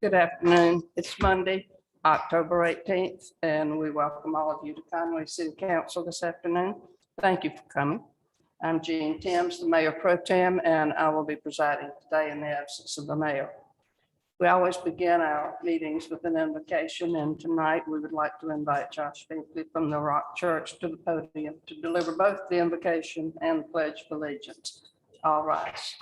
Good afternoon. It's Monday, October 18th, and we welcome all of you to Conway City Council this afternoon. Thank you for coming. I'm Jean Timms, the Mayor Pro Tem, and I will be presiding today in the absence of the mayor. We always begin our meetings with an invocation, and tonight we would like to invite Josh Finkley from the Rock Church to the podium to deliver both the invocation and the Pledge of Allegiance. All rise.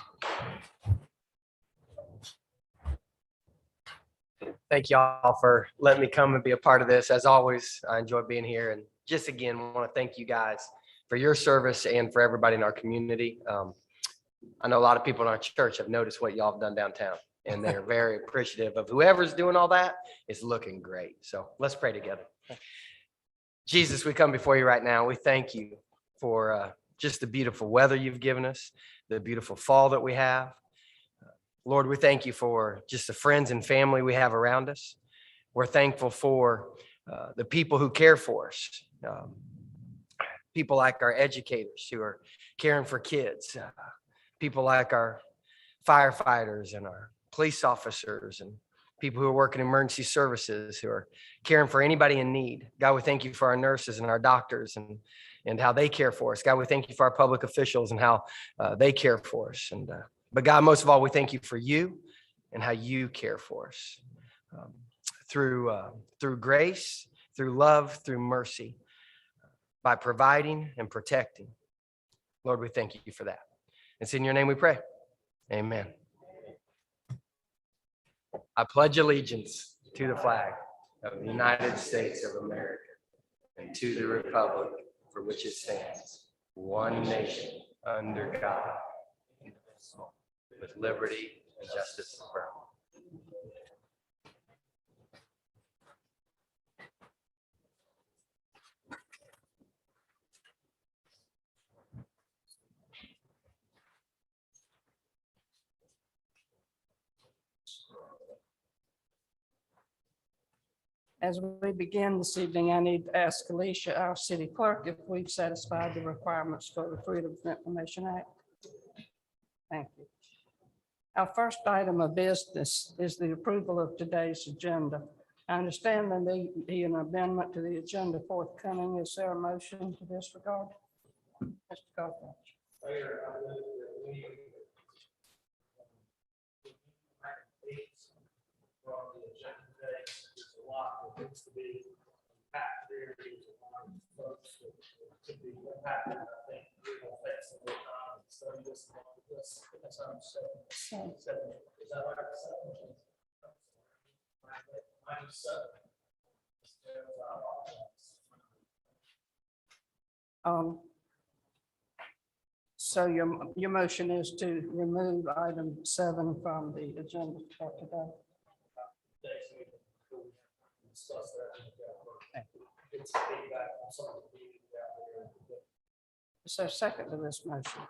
Thank you all for letting me come and be a part of this. As always, I enjoy being here. And just again, want to thank you guys for your service and for everybody in our community. I know a lot of people in our church have noticed what y'all have done downtown, and they're very appreciative of whoever's doing all that. It's looking great. So let's pray together. Jesus, we come before you right now. We thank you for just the beautiful weather you've given us, the beautiful fall that we have. Lord, we thank you for just the friends and family we have around us. We're thankful for the people who care for us, people like our educators who are caring for kids, people like our firefighters and our police officers and people who are working in emergency services who are caring for anybody in need. God, we thank you for our nurses and our doctors and how they care for us. God, we thank you for our public officials and how they care for us. But God, most of all, we thank you for you and how you care for us through grace, through love, through mercy, by providing and protecting. Lord, we thank you for that. It's in your name we pray. Amen. I pledge allegiance to the flag of the United States of America and to the republic for which it stands, one nation under God, indivisible, with liberty and justice for all. As we begin this evening, I need to ask Alicia, our city clerk, if we've satisfied the requirements for the Freedom of Information Act. Thank you. Our first item of business is the approval of today's agenda. I understand there may be an amendment to the agenda forthcoming. Is there a motion to this regard? Mr. Conway. To be packed there, folks to be impacted. I think we'll take some more time and study this. That's how I'm saying. Is that right? 97. So your motion is to remove item 7 from the agenda for today. Is there a second to this motion?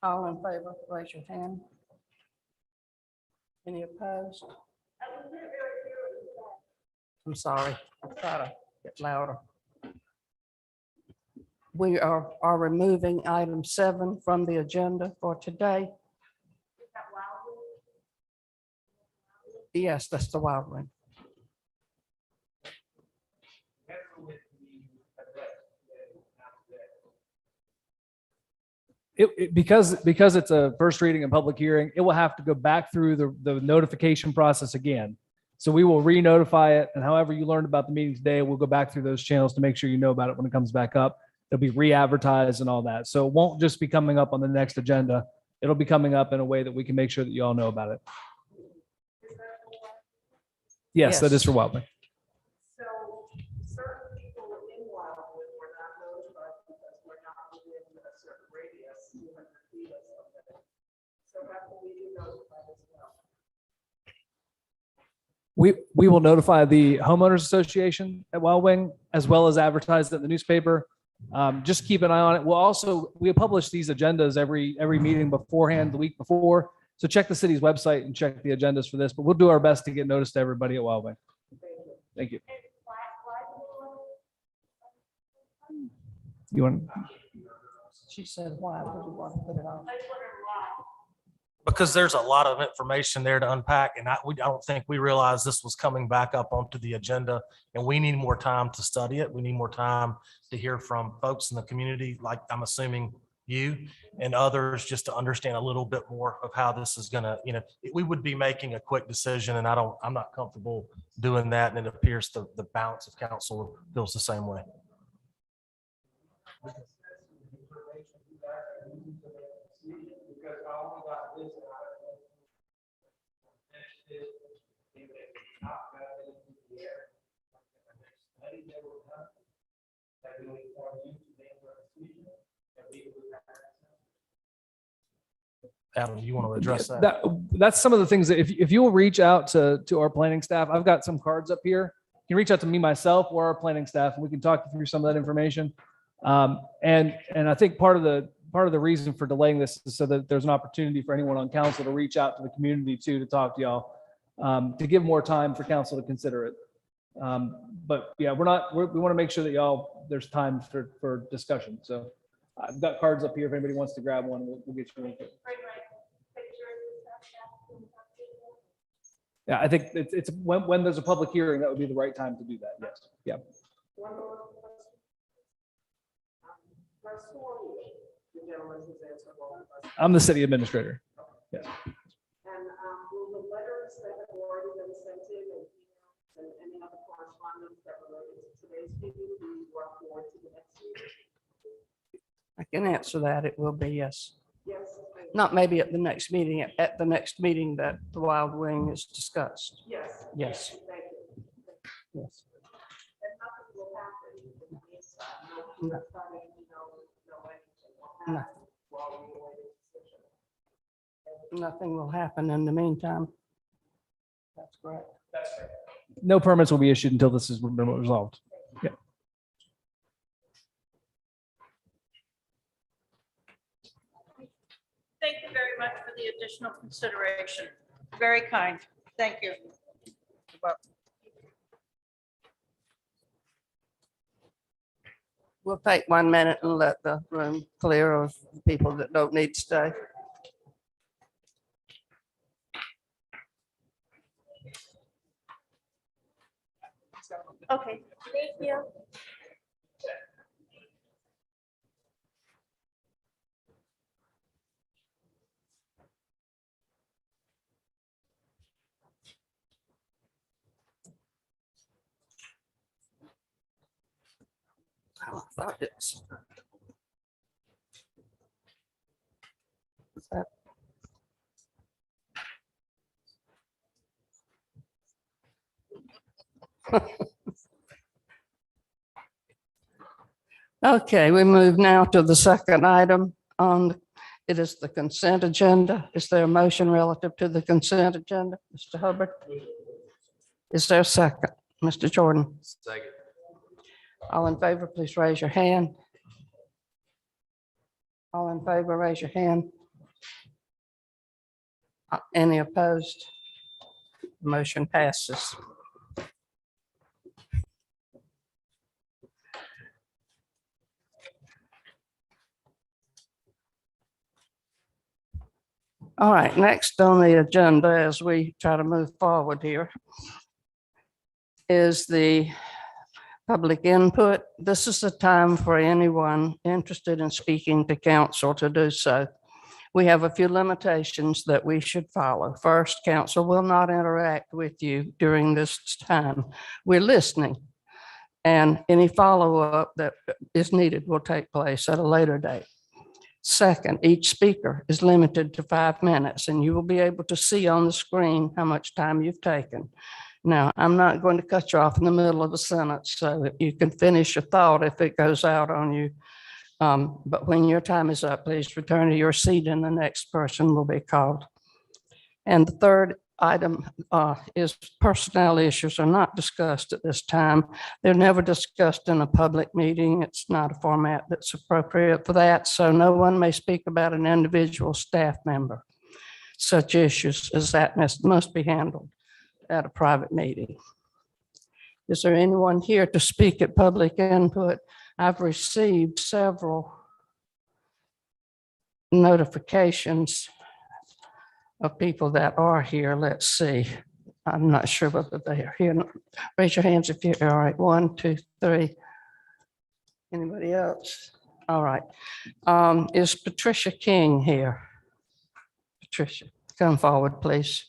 All in favor, raise your hand. Any opposed? I'm sorry, I'll try to get louder. We are removing item 7 from the agenda for today. Yes, that's the wild one. Because it's a first reading and public hearing, it will have to go back through the notification process again. So we will re-notify it, and however you learned about the meeting today, we'll go back through those channels to make sure you know about it when it comes back up. It'll be re-advertised and all that. So it won't just be coming up on the next agenda. It'll be coming up in a way that we can make sure that you all know about it. Yes, that is for Wildwood. So certain people in Wildwood were not notified because we're not within a certain radius, 200 feet or something. So how can we be notified as well? We will notify the homeowners association at Wild Wing as well as advertise it in the newspaper. Just keep an eye on it. We publish these agendas every meeting beforehand, the week before. So check the city's website and check the agendas for this, but we'll do our best to get notice to everybody at Wild Wing. Thank you. She She said, why would you want to put it on? Because there's a lot of information there to unpack, and I don't think we realized this was coming back up onto the agenda, and we need more time to study it. We need more time to hear from folks in the community, like I'm assuming you and others, just to understand a little bit more of how this is gonna, we would be making a quick decision, and I'm not comfortable doing that, and it appears the balance of council feels the same way. Adam, you want to address that? That's some of the things that if you will reach out to our planning staff, I've got some cards up here. You can reach out to me myself or our planning staff, and we can talk through some of that information. And I think part of the reason for delaying this is so that there's an opportunity for anyone on council to reach out to the community too, to talk to y'all, to give more time for council to consider it. But yeah, we want to make sure that there's time for discussion. So I've got cards up here. If anybody wants to grab one, we'll get you one. Yeah, I think it's when there's a public hearing, that would be the right time to do that. Yes. Yeah. One more question. First one, the gentleman who's answered all the questions. I'm the city administrator. Yes. And will the letters that have already been sent in and any other correspondence that related to today's meeting be brought forward to the next meeting? I can answer that. It will be yes. Yes. Not maybe at the next meeting, at the next meeting that the Wild Wing is discussed. Yes. Yes. Thank you. Yes. And nothing will happen in the meantime. No. No study, no anything will No. happen while we wait a decision. Nothing will happen in the meantime. That's correct. No permits will be issued until this has been resolved. Yeah. Thank you very much for the additional consideration. Very kind. Thank you. We'll take 1 minute and let the room clear of people that don't need to stay. Okay, thank you. Oh, I thought it's- Is that- Okay, we move now to the second item on, it is the consent agenda. Is there a motion relative to the consent agenda, Mr. Hubbard? Is there a second? Mr. Jordan? Second. All in favor, please raise your hand. All in favor, raise your hand. Any opposed? Motion passes. All right, next on the agenda as we try to move forward here is the public input. This is the time for anyone interested in speaking to council to do so. We have a few limitations that we should follow. First, council will not interact with you during this time. We're listening, and any follow-up that is needed will take place at a later date. Second, each speaker is limited to 5 minutes, and you will be able to see on the screen how much time you've taken. Now, I'm not going to cut you off in the middle of a sentence, so that you can finish your thought if it goes out on you. But when your time is up, please return to your seat and the next person will be called. And the third item is personnel issues are not discussed at this time. They're never discussed in a public meeting. It's not a format that's appropriate for that. So no one may speak about an individual staff member. Such issues as that must be handled at a private meeting. Is there anyone here to speak at public input? I've received several notifications of people that are here. Let's see. I'm not sure whether they are here. Raise your hands if you're, all right, 1, 2, 3. Anybody else? All right. Is Patricia King here? Patricia, come forward, please.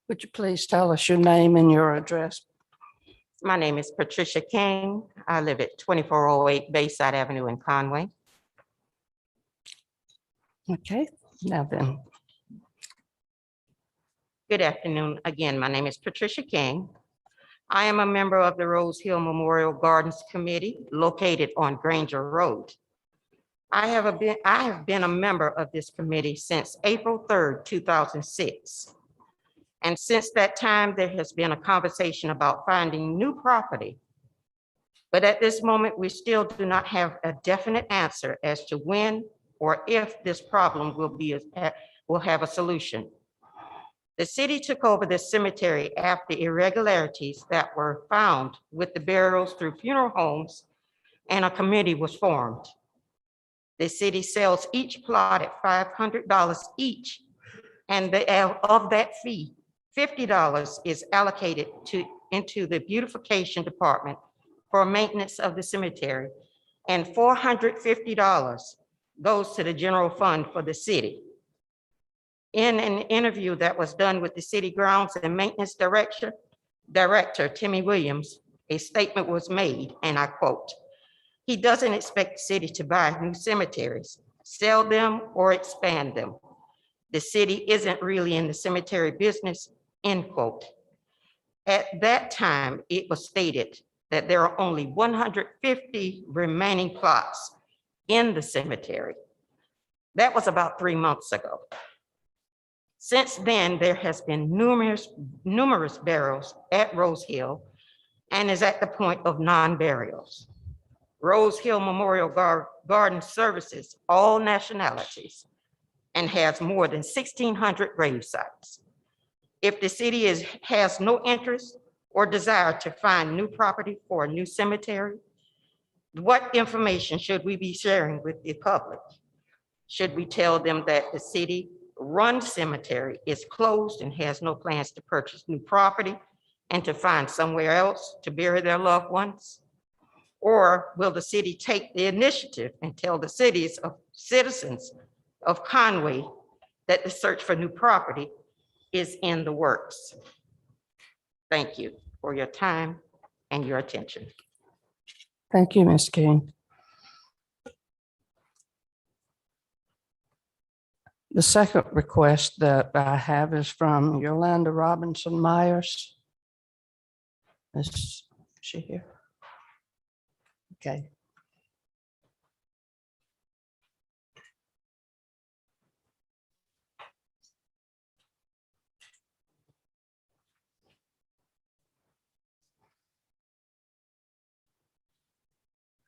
Would you please tell us your name and your address? My name is Patricia King. I live at 2408 Bayside Avenue in Conway. Okay, now then, Good afternoon. Again, my name is Patricia King. I am a member of the Rose Hill Memorial Gardens Committee located on Granger Road. I have been a member of this committee since April 3rd, 2006. And since that time, there has been a conversation about finding new property. But at this moment, we still do not have a definite answer as to when or if this problem will have a solution. The city took over the cemetery after irregularities that were found with the burials through funeral homes, and a committee was formed. The city sells each plot at $500 each, and of that fee, $50 is allocated into the beautification department for maintenance of the cemetery, and $450 goes to the general fund for the city. In an interview that was done with the city grounds and maintenance director, Timmy Williams, a statement was made, and I quote, "He doesn't expect the city to buy new cemeteries, sell them, or expand them. The city isn't really in the cemetery business," end quote. At that time, it was stated that there are only 150 remaining plots in the cemetery. That was about 3 months ago. Since then, there has been numerous burials at Rose Hill and is at the point of non-burials. Rose Hill Memorial Garden services all nationalities and has more than 1,600 grave sites. If the city has no interest or desire to find new property for a new cemetery, what information should we be sharing with the public? Should we tell them that the city-run cemetery is closed and has no plans to purchase new property and to find somewhere else to bury their loved ones? Or will the city take the initiative and tell the citizens of Conway that the search for new property is in the works? Thank you for your time and your attention. thank you, Ms. King. The second request that I have is from Yolanda Robinson Myers. Is she here? Okay.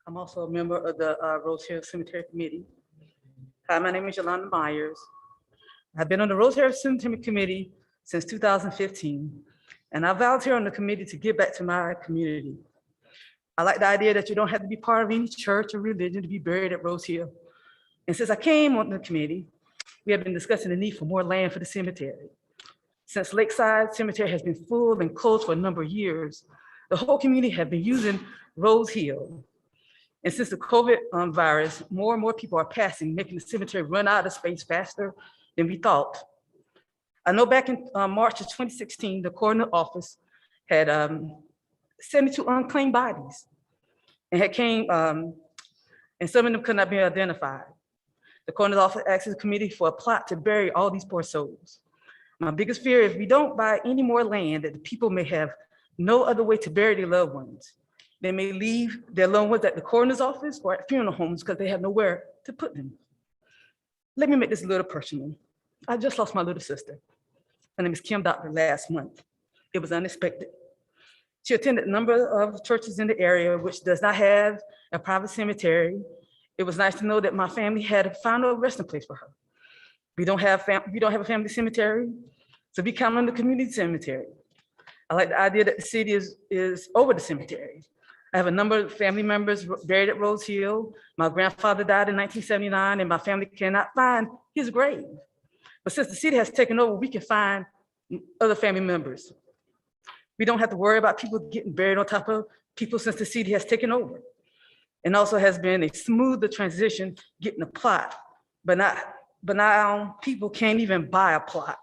I'm also a member of the Rose Hill Cemetery Committee. Hi, my name is Yolanda Myers. I've been on the Rose Hill Cemetery Committee since 2015, and I volunteer on the committee to give back to my community. I like the idea that you don't have to be part of any church or religion to be buried at Rose Hill. And since I came on the committee, we have been discussing the need for more land for the cemetery. Since Lakeside Cemetery has been full and closed for a number of years, the whole community have been using Rose Hill. And since the COVID virus, more and more people are passing, making the cemetery run out of space faster than we thought. I know back in March of 2016, the coroner office had 72 unclaimed bodies and and some of them could not be identified. The coroner's office asked the committee for a plot to bury all these poor souls. My biggest fear is if we don't buy any more land, that the people may have no other way to bury their loved ones. They may leave their loved ones at the coroner's office or at funeral homes because they have nowhere to put them. Let me make this a little personal. I just lost my little sister. Her name is Kim Doctor last month. It was unexpected. She attended a number of churches in the area, which does not have a private cemetery. It was nice to know that my family had found a resting place for her. We don't have a family cemetery. So be counting on the community cemetery. I like the idea that the city is over the cemetery. I have a number of family members buried at Rose Hill. My grandfather died in 1979 and my family cannot find his grave. But since the city has taken over, we can find other family members. We don't have to worry about people getting buried on top of people since the city has taken over. And also has been a smoother transition getting a plot, but now people can't even buy a plot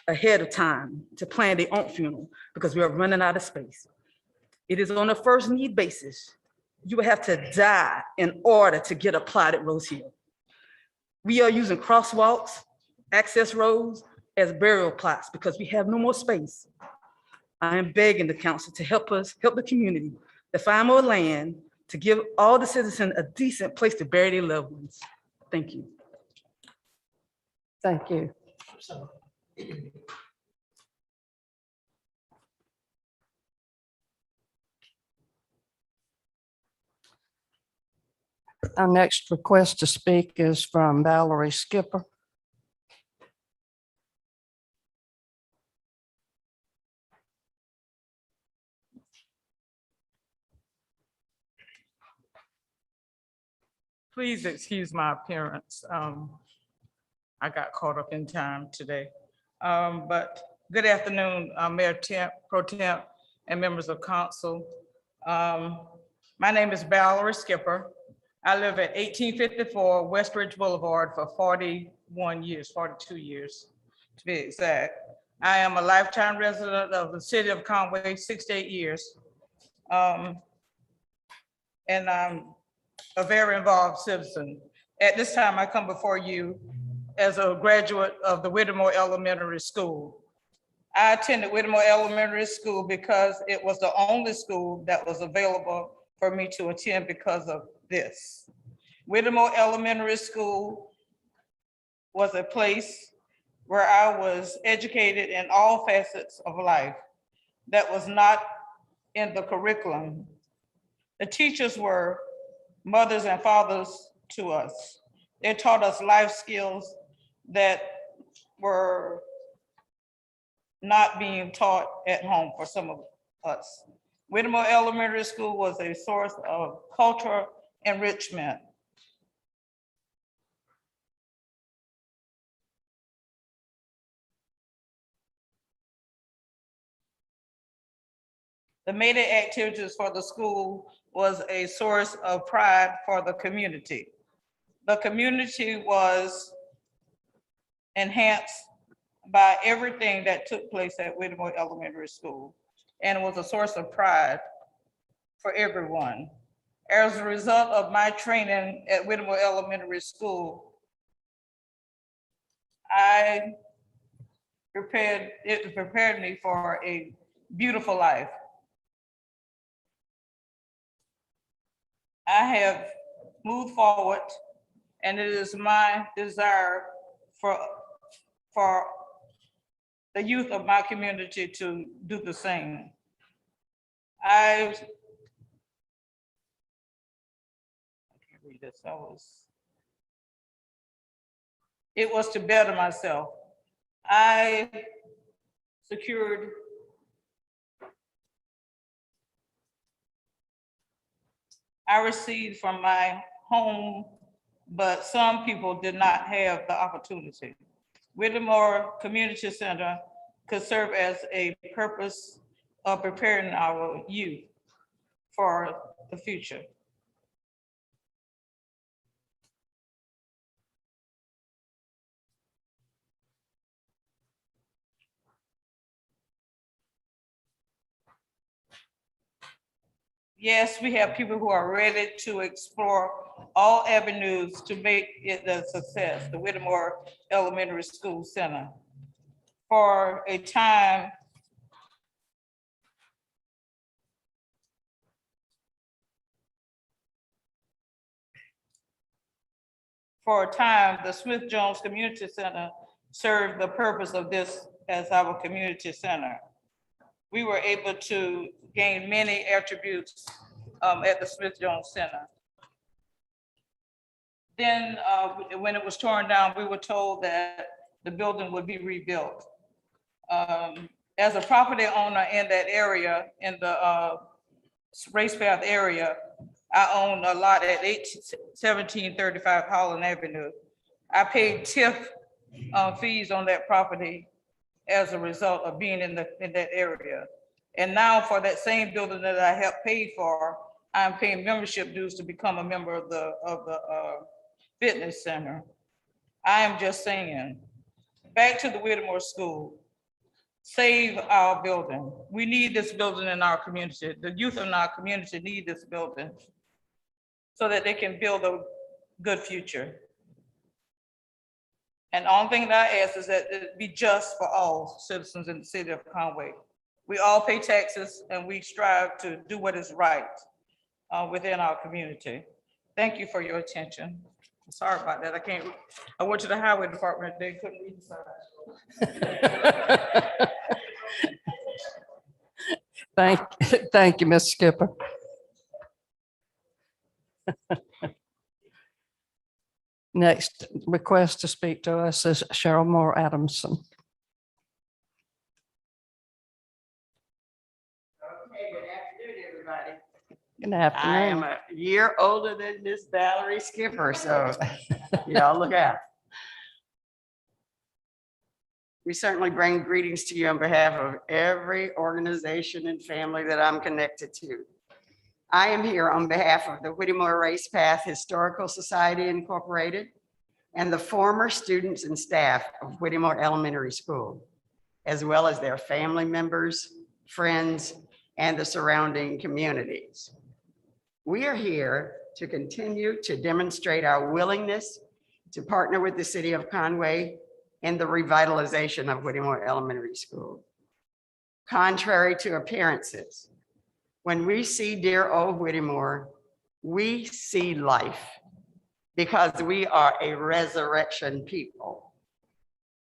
ahead of time to plan their own funeral because we are running out of space. It is on a first need basis. You would have to die in order to get a plot at Rose Hill. We are using crosswalks, access roads as burial plots because we have no more space. I am begging the council to help us, help the community to find more land to give all the citizens a decent place to bury their loved ones. Thank you. Thank you. Our next request to speak is from Valerie Skipper. Please excuse my appearance. I got caught up in time today. But good afternoon, Mayor Pro Temp and members of council. My name is Valerie Skipper. I live at 1854 Westridge Boulevard for 41 years, 42 years to be exact. I am a lifetime resident of the city of Conway, 68 years. And I'm a very involved citizen. At this time, I come before you as a graduate of the Whittemore Elementary School. I attended Whittemore Elementary School because it was the only school that was available for me to attend because of this. Whittemore Elementary School was a place where I was educated in all facets of life that was not in the curriculum. The teachers were mothers and fathers to us. They taught us life skills that were not being taught at home for some of us. Whittemore Elementary School was a source of cultural enrichment. The Mayday activities for the school was a source of pride for the community. The community was enhanced by everything that took place at Whittemore Elementary School, and it was a source of pride for everyone. As a result of my training at Whittemore Elementary School, it prepared me for a beautiful life. I have moved forward, and it is my desire for the youth of my community to do the same. I can't read this. It was to better myself. I secured I received from my home, but some people did not have the opportunity. Whittemore Community Center could serve as a purpose of preparing our youth for the future. Yes, we have people who are ready to explore all avenues to make it a success, the Whittemore Elementary School Center. For a time, the Smith-Jones Community Center served the purpose of this as our community center. We were able to gain many attributes at the Smith-Jones Center. Then when it was torn down, we were told that the building would be rebuilt. As a property owner in that area, in the race path area, I own a lot at 1735 Holland Avenue. I paid TIF fees on that property as a result of being in that area. And now for that same building that I helped pay for, I'm paying membership dues to become a member of the fitness center. I am just saying, back to the Whittemore School, save our building. We need this building in our community. The youth in our community need this building so that they can build a good future. And the only thing that I ask is that it be just for all citizens in the city of Conway. We all pay taxes and we strive to do what is right within our community. Thank you for your attention. Sorry about that. I went to the highway department. They couldn't read the sign. Thank you, Ms. Skipper. Next request to speak to us is Sheryl Moore Adamson. Okay, good afternoon, everybody. Good I am afternoon. a year older than Miss Valerie Skipper, so y'all look out. We certainly bring greetings to you on behalf of every organization and family that I'm connected to. I am here on behalf of the Whittemore Race Path Historical Society Incorporated and the former students and staff of Whittemore Elementary School, as well as their family members, friends, and the surrounding communities. We are here to continue to demonstrate our willingness to partner with the city of Conway in the revitalization of Whittemore Elementary School. Contrary to appearances, when we see dear old Whittemore, we see life because we are a resurrection people.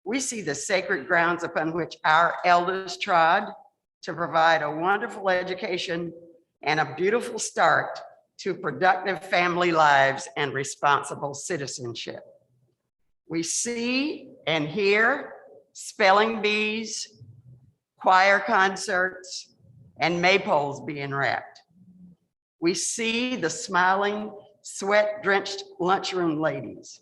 We see the sacred grounds upon which our elders trod to provide a wonderful education and a beautiful start to productive family lives and responsible citizenship. We see and hear spelling bees, choir concerts, and maypoles being wrapped. We see the smiling, sweat-drenched lunchroom ladies.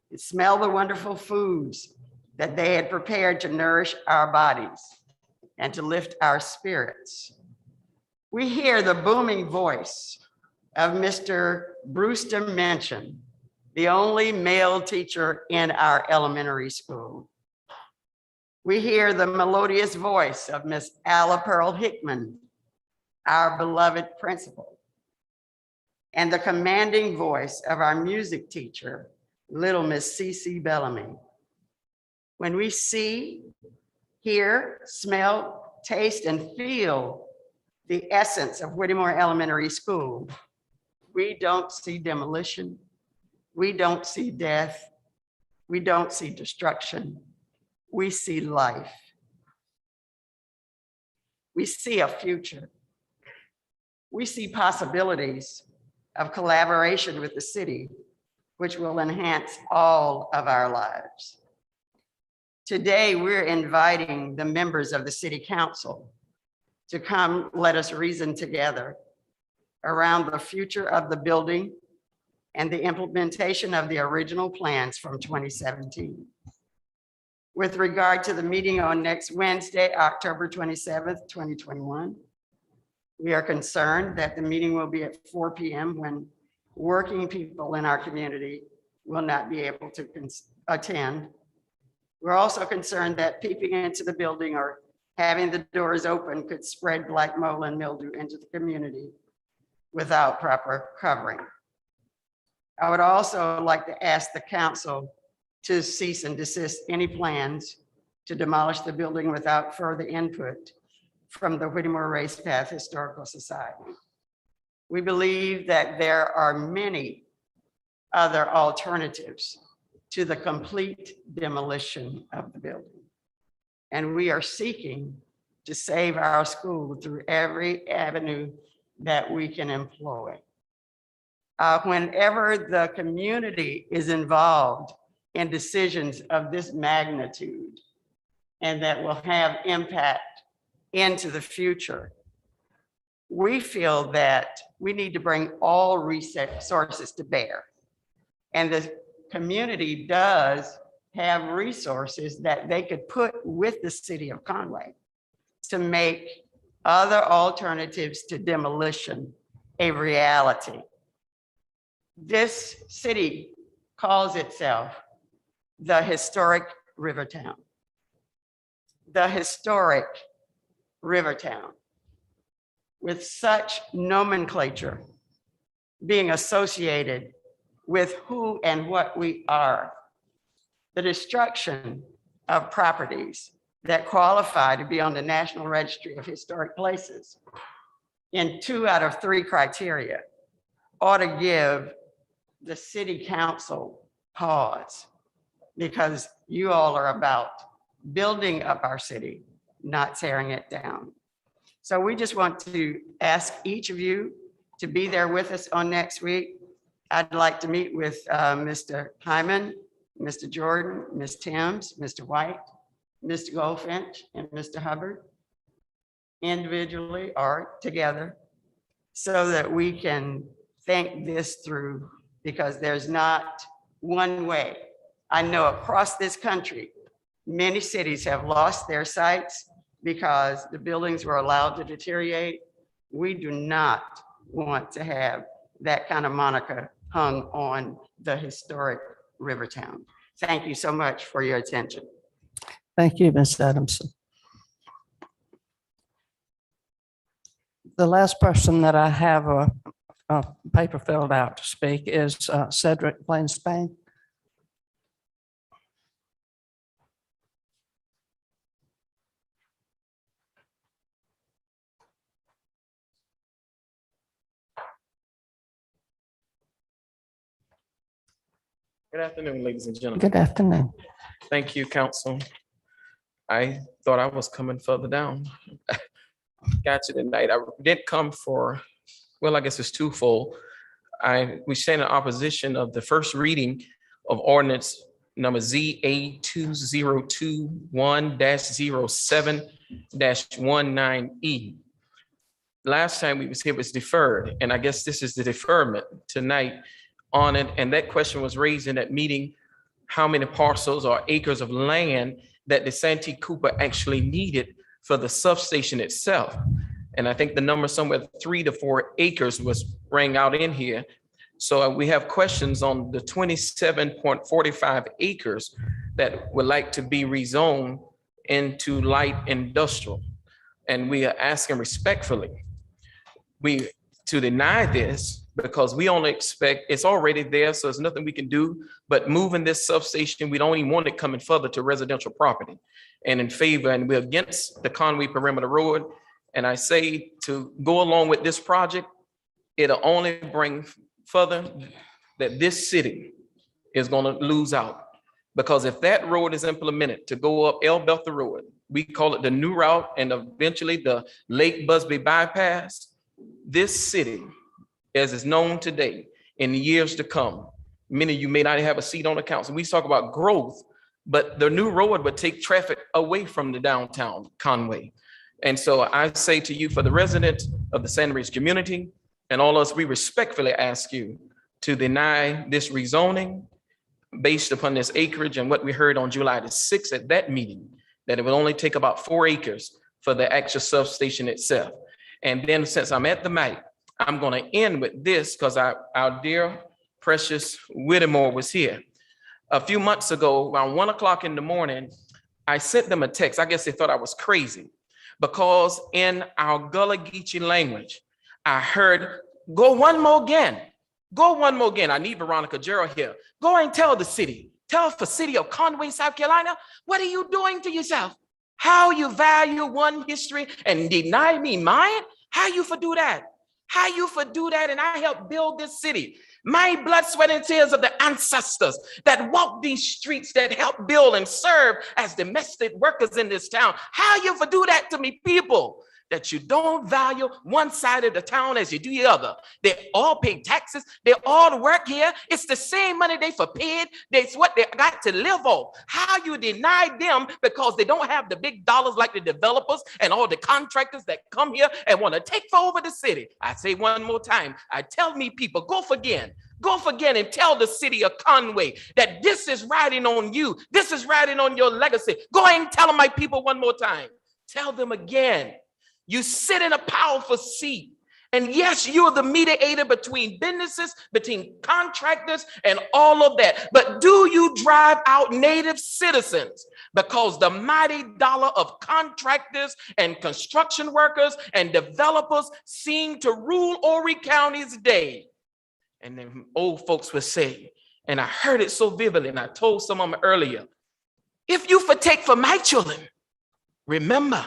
We smell the wonderful foods that they had prepared to nourish our bodies and to lift our spirits. We hear the booming voice of Mr. Brewster Mention, the only male teacher in our elementary school. We hear the melodious voice of Miss Alla Pearl Hickman, our beloved principal, and the commanding voice of our music teacher, little Miss C.C. Bellamy. When we see, hear, smell, taste, and feel the essence of Whittemore Elementary School, we don't see demolition, we don't see death, we don't see destruction, we see life. We see a future. We see possibilities of collaboration with the city, which will enhance all of our lives. Today, we're inviting the members of the City Council to come let us reason together around the future of the building and the implementation of the original plans from 2017. With regard to the meeting on next Wednesday, October 27th, 2021, we are concerned that the meeting will be at 4 p.m. when working people in our community will not be able to attend. We're also concerned that peeping into the building or having the doors open could spread black mold and mildew into the community without proper covering. I would also like to ask the council to cease and desist any plans to demolish the building without further input from the Whittemore Race Path Historical Society. We believe that there are many other alternatives to the complete demolition of the building. And we are seeking to save our school through every avenue that we can employ. Whenever the community is involved in decisions of this magnitude and that will have impact into the future. We feel that we need to bring all resources to bear. And the community does have resources that they could put with the city of Conway to make other alternatives to demolition a reality. This city calls itself the historic river town. The historic river town, with such nomenclature being associated with who and what we are. The destruction of properties that qualify to be on the National Registry of Historic Places in 2 out of 3 criteria ought to give the city council pause, because you all are about building up our city, not tearing it down. So we just want to ask each of you to be there with us on next week. I'd like to meet with Mr. Hyman, Mr. Jordan, Ms. Timms, Mr. White, Mr. Goldfinch, and Mr. Hubbard, individually or together, so that we can think this through, because there's not one way. I know across this country, many cities have lost their sites because the buildings were allowed to deteriorate. We do not want to have that kind of moniker hung on the historic river town. Thank you so much for your attention. Thank you, Ms. Adamson. The last person that I have a paper filled out to speak is Cedric Blainspan. Good afternoon, ladies and gentlemen. Good afternoon. Thank you, council. I thought I was coming further down. Got you tonight. I didn't come for, well, I guess it's twofold. We stand in opposition of the first reading of ordinance number ZA 2021-07-19E. Last time we was here was deferred, and I guess this is the deferment tonight on it. And that question was raised in that meeting, how many parcels or acres of land that the Santee Cooper actually needed for the substation itself. And I think the number somewhere 3 to 4 acres was rang out in here. So we have questions on the 27.45 acres that would like to be rezoned into light industrial. And we are asking respectfully, to deny this, because we only expect, it's already there, so there's nothing we can do, but moving this substation, we don't even want it coming further to residential property. And in favor, and we're against the Conway Perimeter Road. And I say to go along with this project, it'll only bring further that this city is gonna lose out. Because if that road is implemented to go up El Betha Road, we call it the new route, and eventually the Lake Busby bypass, this city, as is known today, in the years to come, many of you may not have a seat on the council. We talk about growth, but the new road would take traffic away from the downtown Conway. And so I say to you, for the residents of the Sand Ridge community and all of us, we respectfully ask you to deny this rezoning based upon this acreage and what we heard on July the 6th at that meeting, that it would only take about 4 acres for the actual substation itself. And then since I'm at the mic, I'm going to end with this, because our dear precious Whittemore was here. A few months ago, around 1 o'clock in the morning, I sent them a text. I guess they thought I was crazy, because in our Gullah Geechee language, I heard, go one more again. Go one more again. I need Veronica Gerald here. Go and tell the city. Tell the city of Conway, South Carolina, what are you doing to yourself? How you value one history and deny me mine? How you for do that? How you for do that? And I helped build this city. My blood, sweat, and tears of the ancestors that walked these streets, that helped build and serve as domestic workers in this town. How you for do that to me, people that you don't value one side of the town as you do the other. They all pay taxes. They all work here. It's the same money they for paid. That's what they got to live off. How you deny them because they don't have the big dollars like the developers and all the contractors that come here and want to take over the city. I say one more time. I tell me people, go for again. Go again and tell the city of Conway that this is riding on you. This is riding on your legacy. Go ahead and tell them, my people, one more time. Tell them again. You sit in a powerful seat. And yes, you're the mediator between businesses, between contractors, and all of that. But do you drive out native citizens? Because the mighty dollar of contractors and construction workers and developers seem to rule Horry County's day. And then old folks would say, and I heard it so vividly, and I told some of them earlier, if you forsake for my children, remember,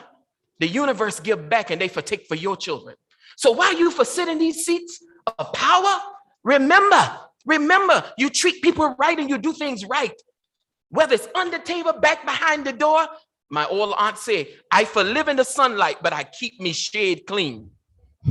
the universe give back and they forsake for your children. So while you for sitting in these seats of power, remember, you treat people right and you do things right. Whether it's on the table, back behind the door, my old aunt said, I for live in the sunlight, but I keep me shade clean.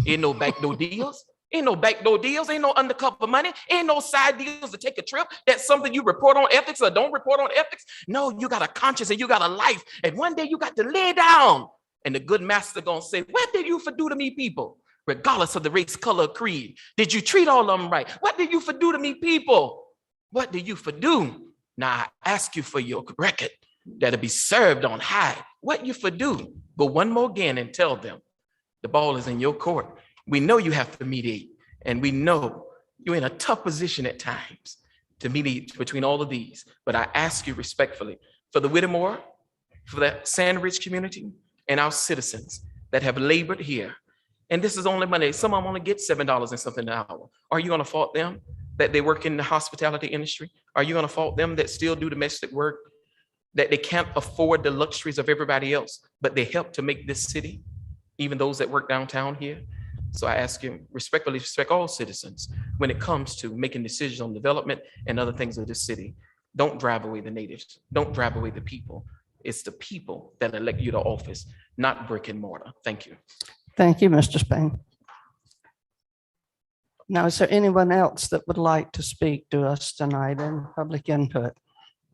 Ain't no backdoor deals. Ain't no backdoor deals, ain't no undercover money, ain't no side deals to take a trip. That's something you report on ethics or don't report on ethics. No, you got a conscience and you got a life. And one day you got to lay down. And the good master gonna say, what did you for do to me people? Regardless of the race, color, creed. Did you treat all of them right? What did you for do to me people? What did you for do? Now I ask you for your record that'll be served on high. What you for do? Go one more again and tell them the ball is in your court. We know you have to mediate, and we know you're in a tough position at times to mediate between all of these. But I ask you respectfully for the Whittemore, for the Sandridge community, and our citizens that have labored here. And this is only money. Some of them only get $7 and something an hour. Are you going to fault them that they work in the hospitality industry? Are you going to fault them that still do domestic work, that they can't afford the luxuries of everybody else, but they help to make this city, even those that work downtown here? So I ask you respectfully, respect all citizens when it comes to making decisions on development and other things of this city. Don't drive away the natives. Don't drive away the people. It's the people that elect you to office, not brick and mortar. Thank you. Thank you, Mr. Spain. Now, is there anyone else that would like to speak to us tonight in public input?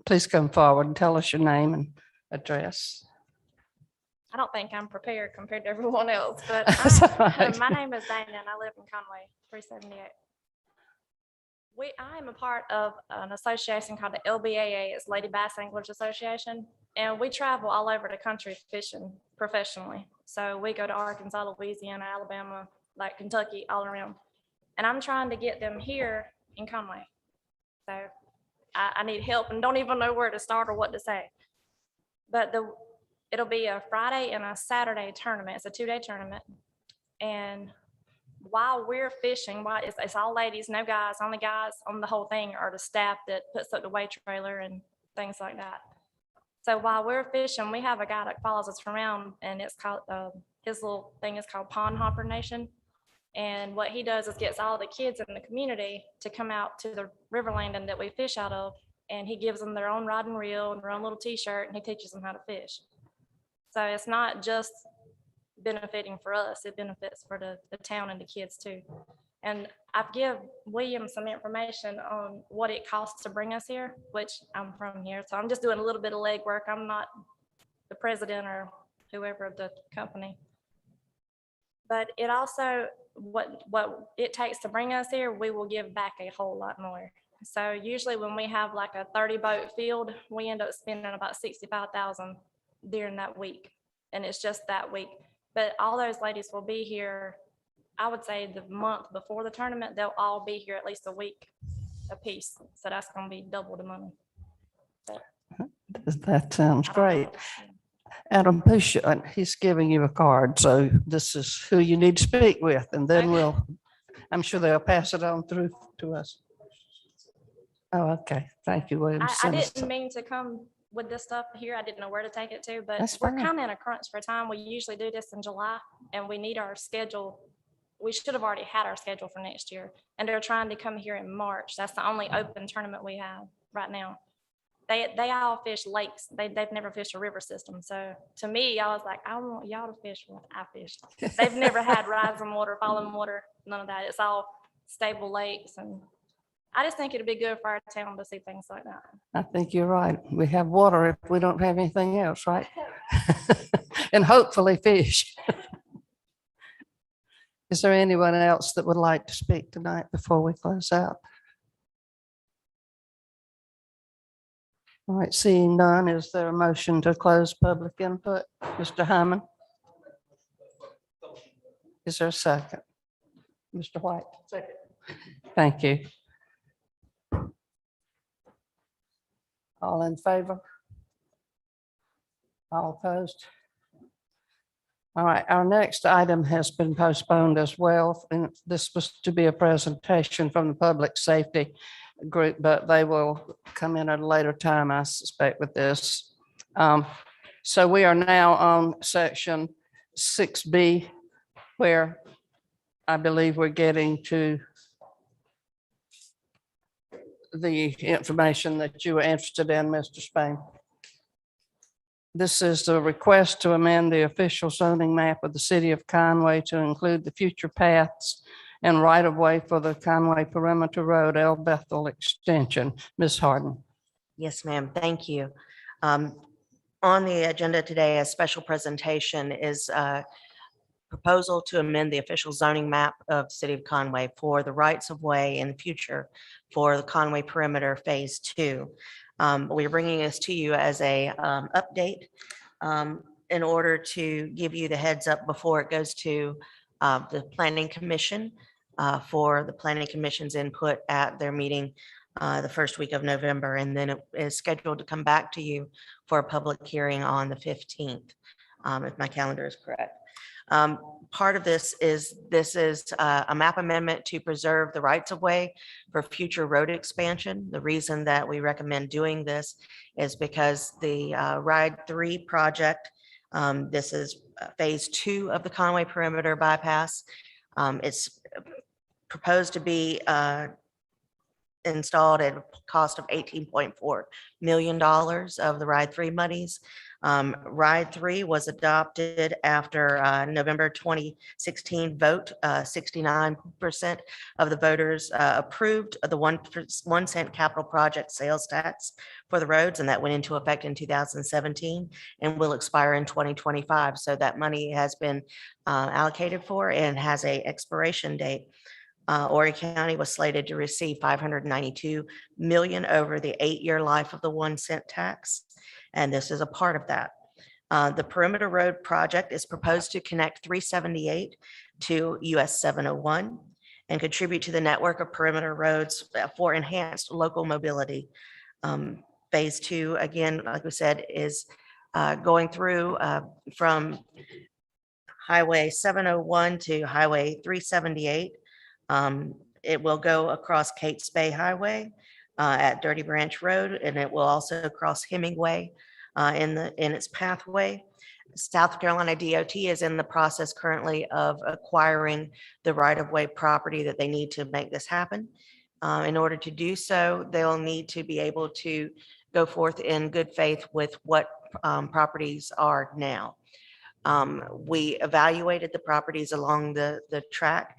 Please come forward and tell us your name and address. I don't think I'm prepared compared to everyone else, but my name is Dana and I live in Conway, 378. I am a part of an association called the LBAA, it's Lady Bass Anglers Association, and we travel all over the country fishing professionally. So we go to Arkansas, Louisiana, Alabama, like Kentucky, all around. And I'm trying to get them here in Conway. So I need help and don't even know where to start or what to say. But it'll be a Friday and a Saturday tournament. It's a 2-day tournament. And while we're fishing, it's all ladies, no guys. Only guys on the whole thing are the staff that puts up the weight trailer and things like that. So while we're fishing, we have a guy that follows us around, and it's called his little thing is called Pond Hopper Nation. And what he does is gets all the kids in the community to come out to the river landing that we fish out of, and he gives them their own rod and reel and their own little t-shirt, and he teaches them how to fish. So it's not just benefiting for us, it benefits for the town and the kids too. And I've give William some information on what it costs to bring us here, which I'm from here. So I'm just doing a little bit of legwork. I'm not the president or whoever of the company. But it also, what it takes to bring us here, we will give back a whole lot more. So usually when we have like a 30 boat field, we end up spending about $65,000 during that week. And it's just that week. But all those ladies will be here, I would say the month before the tournament, they'll all be here at least a week a piece. So that's going to be double the money. That sounds great. Adam, he's giving you a card. So this is who you need to speak with. And then I'm sure they'll pass it on through to us. Oh, okay. Thank you, William. I didn't mean to come with this stuff here. I didn't know where to take it to, but we're kind of in a crunch for time. We usually do this in July and we need our schedule. We should have already had our schedule for next year, and they're trying to come here in March. That's the only open tournament we have right now. they all fish lakes. They've never fished a river system. So to me, I was like, I want y'all to fish what I fished. They've never had rising water, falling water, none of that. It's all stable lakes. And I just think it'd be good for our town to see things like that. I think you're right. We have water if we don't have anything else, right? And hopefully fish. Is there anyone else that would like to speak tonight before we close out? All right, seeing none, is there a motion to close public input? Mr. Hyman? Is there a second? Mr. White? Second. Thank you. All in favor? All opposed? All right, our next item has been postponed as well, and this was to be a presentation from the Public Safety Group, but they will come in at a later time, I suspect, with this. So we are now on section 6B, where I believe we're getting to the information that you were interested in, Mr. Spain. This is the request to amend the official zoning map of the city of Conway to include the future paths and right-of-way for the Conway Perimeter Road, El Bethel extension. Ms. Harden. Yes, ma'am. Thank you. On the agenda today, a special presentation is a proposal to amend the official zoning map of the city of Conway for the rights of way in the future for the Conway Perimeter Phase 2. We're bringing this to you as a update in order to give you the heads up before it goes to the Planning Commission for the Planning Commission's input at their meeting the first week of November, and then it is scheduled to come back to you for a public hearing on the 15th, if my calendar is correct. Part of this is a map amendment to preserve the rights of way for future road expansion. The reason that we recommend doing this is because the Ride 3 project, this is phase 2 of the Conway Perimeter Bypass. It's proposed to be installed at a cost of $18.4 million of the Ride 3 monies. Ride 3 was adopted after November 2016 vote. 69% of the voters approved of the 1 cent capital project sales tax for the roads, and that went into effect in 2017 and will expire in 2025. So that money has been allocated for and has a expiration date. Horry County was slated to receive $592 million over the 8-year life of the 1 cent tax, and this is a part of that. The Perimeter Road project is proposed to connect 378 to US 701 and contribute to the network of perimeter roads for enhanced local mobility. Phase 2, again, like we said, is going through from Highway 701 to Highway 378. It will go across Kates Bay Highway at Dirty Branch Road, and it will also cross Hemingway in its pathway. South Carolina DOT is in the process currently of acquiring the right-of-way property that they need to make this happen. In order to do so, they'll need to be able to go forth in good faith with what properties are now. We evaluated the properties along the track.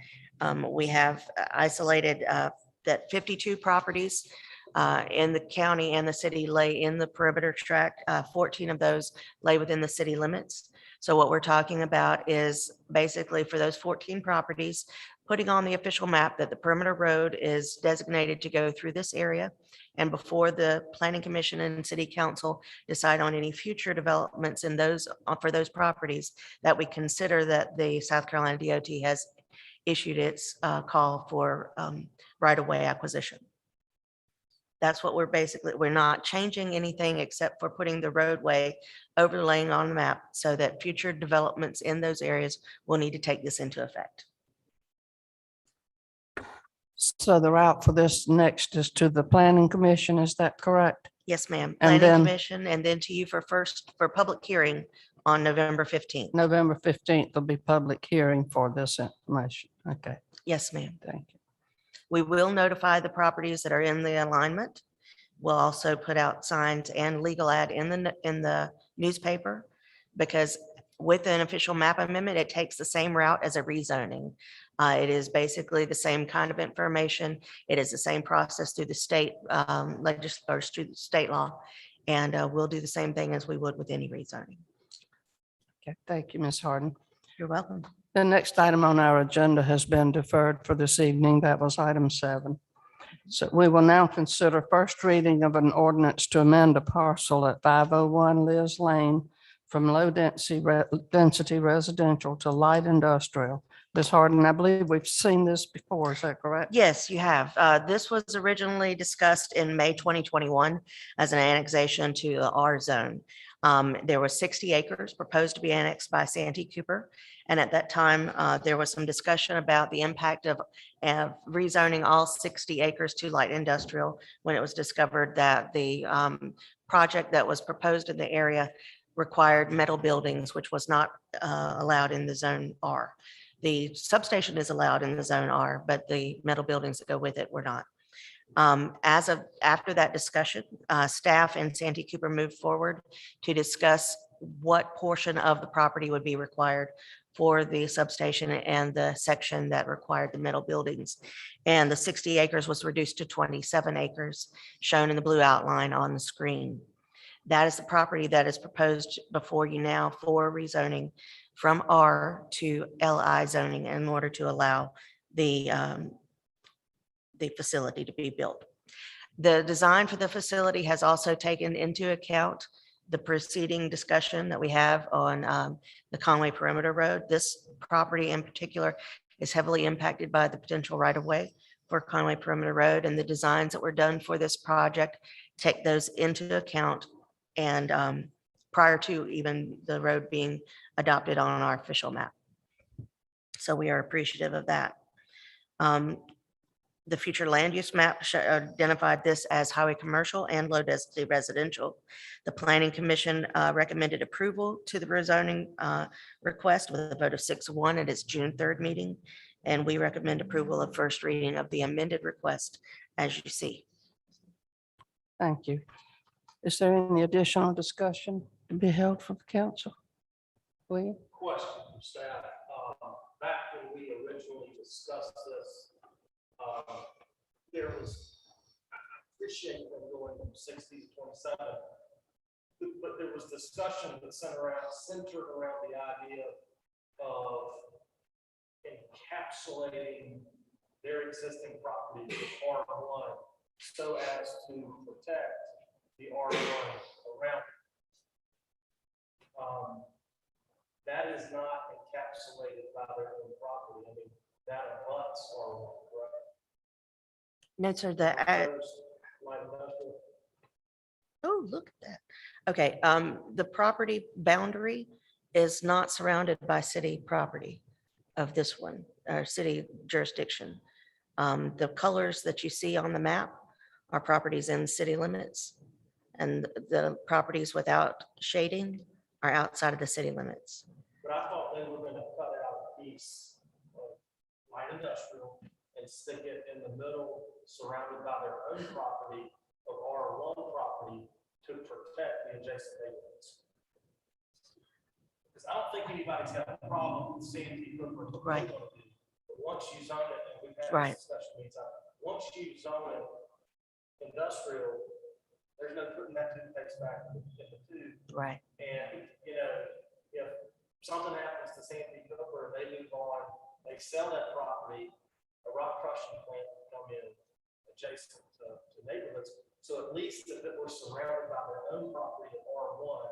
We have isolated that 52 properties in the county and the city lay in the perimeter tract. 14 of those lay within the city limits. So what we're talking about is basically for those 14 properties, putting on the official map that the perimeter road is designated to go through this area. And before the Planning Commission and City Council decide on any future developments in those for those properties, that we consider that the South Carolina DOT has issued its call for right-of-way acquisition. That's what we're not changing anything except for putting the roadway overlaying on the map so that future developments in those areas will need to take this into effect. So the route for this next is to the Planning Commission, is that correct? Yes, ma'am. And Planning then- Commission, and then to you for public hearing on November 15th. November 15th will be public hearing for this information. Okay, Yes, ma'am. thank you. We will notify the properties that are in the alignment We'll also put out signs and legal ad in the newspaper, because with an official map amendment, it takes the same route as a rezoning. It is basically the same kind of information. It is the same process through the state legislature, through the state law. And we'll do the same thing as we would with any rezoning. Okay, thank you, Ms. Harden. You're welcome. The next item on our agenda has been deferred for this evening. That was item 7. So we will now consider first reading of an ordinance to amend a parcel at 501 Liz Lane from low density residential to light industrial. Ms. Harden, I believe we've seen this before. Is that correct? Yes, you have. This was originally discussed in May 2021 as an annexation to the R zone. There was 60 acres proposed to be annexed by Santee Cooper. And at that time, there was some discussion about the impact of rezoning all 60 acres to light industrial when it was discovered that the project that was proposed in the area required metal buildings, which was not allowed in the zone R. The substation is allowed in the zone R, but the metal buildings that go with it were not. After that discussion, staff and Santee Cooper moved forward to discuss what portion of the property would be required for the substation and the section that required the metal buildings. And the 60 acres was reduced to 27 acres, shown in the blue outline on the screen. That is the property that is proposed before you now for rezoning from R to LI zoning in order to allow the facility to be built. The design for the facility has also taken into account the preceding discussion that we have on the Conway Perimeter Road. This property in particular is heavily impacted by the potential right-of-way for Conway Perimeter Road, and the designs that were done for this project take those into account, and prior to even the road being adopted on our official map. So we are appreciative of that. The future land use map identified this as highway commercial and low density residential. The Planning Commission recommended approval to the rezoning request with a vote of 6-1 at its June 3rd meeting. And we recommend approval of first reading of the amended request as you see. Thank you. Is there any additional discussion to be held for the council? William? Question from staff. Back when we originally discussed this, there was, I appreciate them going from 60 to 27, but there was discussion that centered around the idea of encapsulating their existing property with R1 so as to protect the R1 around it. That is not encapsulated by their own property. I mean, that abuts R1, correct? No, sir, oh, look at that. Okay, the property boundary is not surrounded by city property of this one, or city jurisdiction. The colors that you see on the map are properties in city limits, and the properties without shading are outside of the city limits. But I thought they were going to cut out a piece of light industrial and stick it in the middle, surrounded by their own property of R1 property to protect the adjacent neighborhoods. Because I don't think anybody's got a problem with Santee Cooper. Right. But once you zone it, and we've had Right. this discussion many times, once you zone it industrial, there's no putting that toothpaste back in the tube. Right. And, you know, if something happens to Santee Cooper, they move on, they sell that property, a rock crushing plant will come in adjacent to neighborhoods. So at least if it were surrounded by their own property of R1,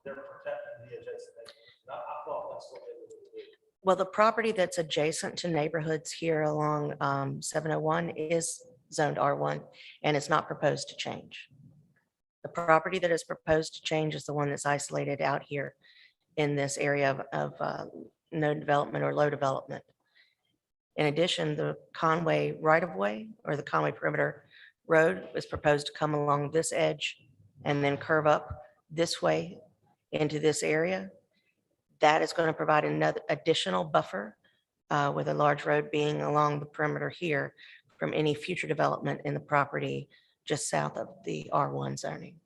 they're protecting the adjacent neighborhoods. And I thought that's what they were going to do. Well, the property that's adjacent to neighborhoods here along 701 is zoned R1 and it's not proposed to change. The property that is proposed to change is the one that's isolated out here in this area of no development or low development. In addition, the Conway right-of-way or the Conway Perimeter Road is proposed to come along this edge and then curve up this way into this area. That is going to provide another additional buffer with a large road being along the perimeter here from any future development in the property just south of the R1 zoning.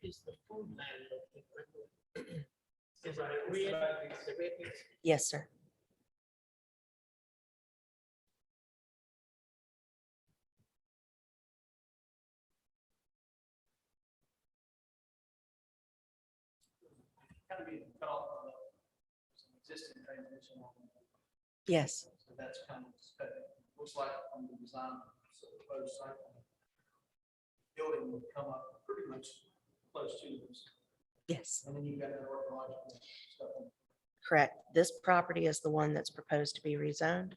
Is the food man? Is it red? Yes, sir. Kind of be developed on some existing transmission line. Yes, So that's kind of, looks like on the design, so the closed site. Building would come up pretty much close to this. yes, And then you've got that archaeological stuff. correct. This property is the one that's proposed to be rezoned.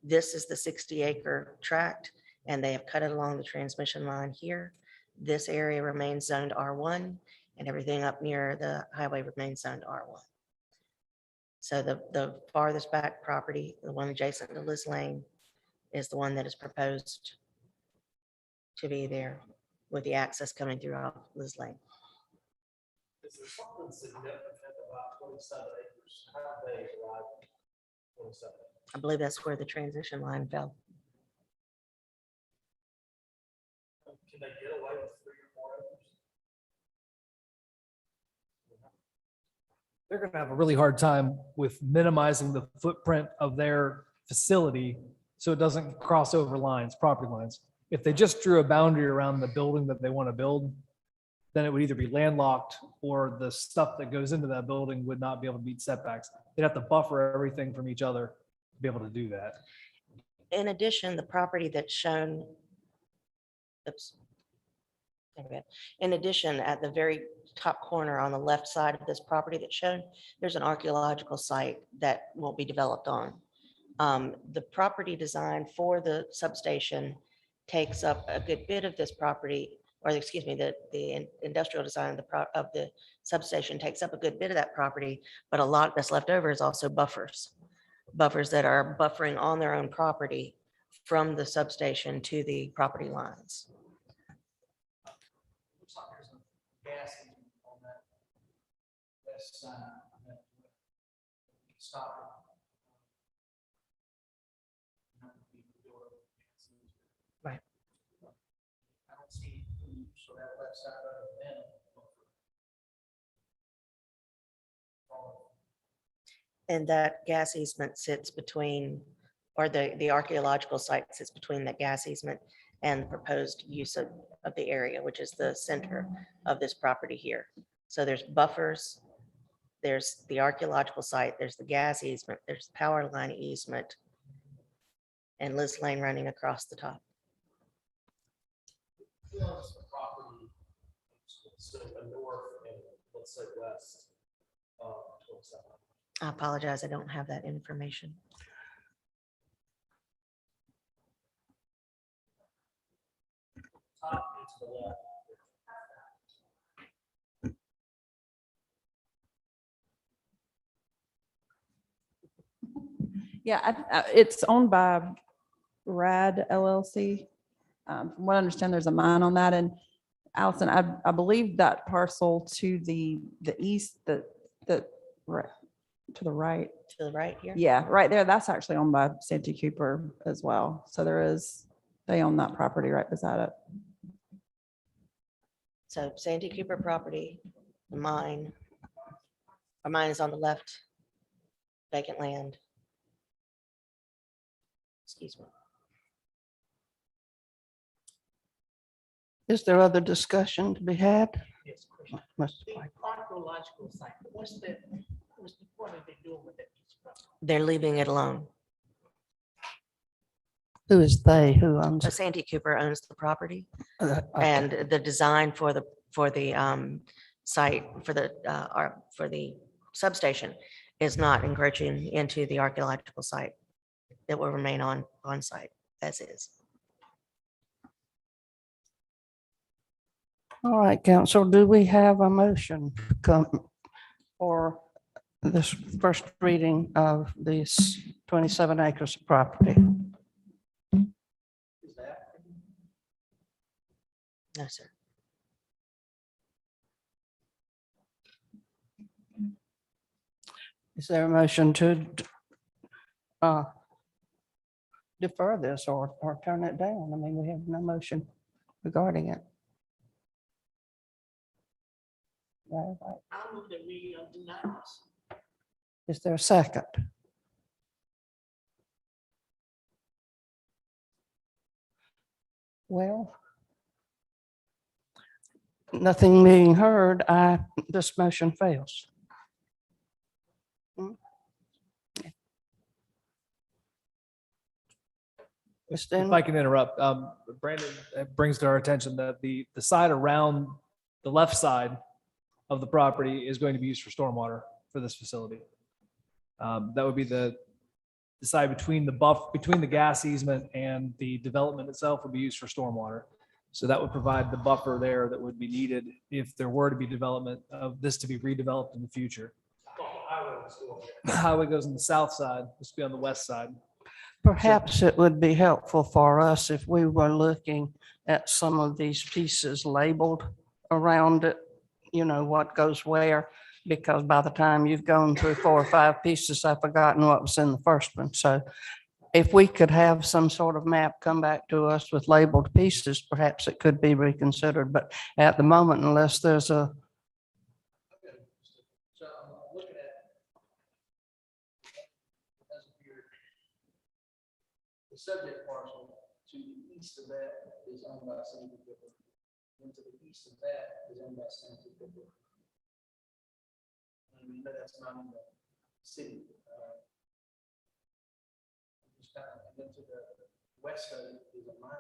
This is the 60-acre tract, and they have cut it along the transmission line here. This area remains zoned R1, and everything up near the highway remains zoned R1. So the farthest back property, the one adjacent to Liz Lane, is the one that is proposed to be there with the access coming through off Liz Lane. Is there something significant about 27 acres? How do they arrive at 27? I believe that's where the transition line fell. Can they get away with 3 or 4 acres? They're going to have a really hard time with minimizing the footprint of their facility so it doesn't cross over lines, property lines. If they just drew a boundary around the building that they want to build, then it would either be landlocked or the stuff that goes into that building would not be able to meet setbacks. They'd have to buffer everything from each other to be able to do that. In addition, the property that's shown, oops. There we go. In addition, at the very top corner on the left side of this property that's shown, there's an archaeological site that won't be developed on. The property design for the substation takes up a good bit of this property, or excuse me, the industrial design of the substation takes up a good bit of that property, but a lot that's left over is also buffers. Buffers that are buffering on their own property from the substation to the property lines. Looks like there's a gas on that west side. Stop it. Right. I don't see, so that left side of it. And that gas easement sits between, or the archaeological site sits between that gas easement and the proposed use of the area, which is the center of this property here. So there's buffers, there's the archaeological site, there's the gas easement, there's the power line easement, and Liz Lane running across the top. Who owns the property? So the north and let's say west. 27. I apologize, I don't have that information. Top and to the left. Yeah, it's owned by RAD LLC. From what I understand, there's a mine on that. And Allison, I believe that parcel to the east, right, to the right. To the right here? Yeah, right there. That's actually owned by Santee Cooper as well. So they own that property right beside it. So Santee Cooper property, mine. Our mine is on the left, vacant land. Excuse me. Is there other discussion to be had? Yes, question. Mr. The Pike? archaeological site, what's the what are they doing with that piece of property? They're leaving it alone. Who is they? Who owns So it? Santee Cooper owns the property, Okay. and the design for the site, for the substation is not encroaching into the archaeological site. It will remain on site as is. All right, council, do we have a motion to come for this first reading of this 27 acres of property? Is that? No, sir. Is there a motion to defer this or turn it down. I mean, we have no motion regarding it. Right, right. I move that we deny this. Is there a second? Well, nothing being heard, this motion fails. If I can interrupt, Brandon brings to our attention that the side around the left side of the property is going to be used for stormwater for this facility. That would be the side between between the gas easement and the development itself would be used for stormwater. So that would provide the buffer there that would be needed if there were to be development of this to be redeveloped in the future. The highway goes on the south side, this would be on the west side. Perhaps it would be helpful for us if we were looking at some of these pieces labeled around it, you know, what goes where, because by the time you've gone through 4 or 5 pieces, I've forgotten what was in the first one. So if we could have some sort of map come back to us with labeled pieces, perhaps it could be reconsidered. But at the moment, unless there's a the subject parcel to the east of that is owned by Sandy Cooper. And to the east of that is owned by Sandy Cooper. I mean, that's not in the city. And then to the west of it is a mine.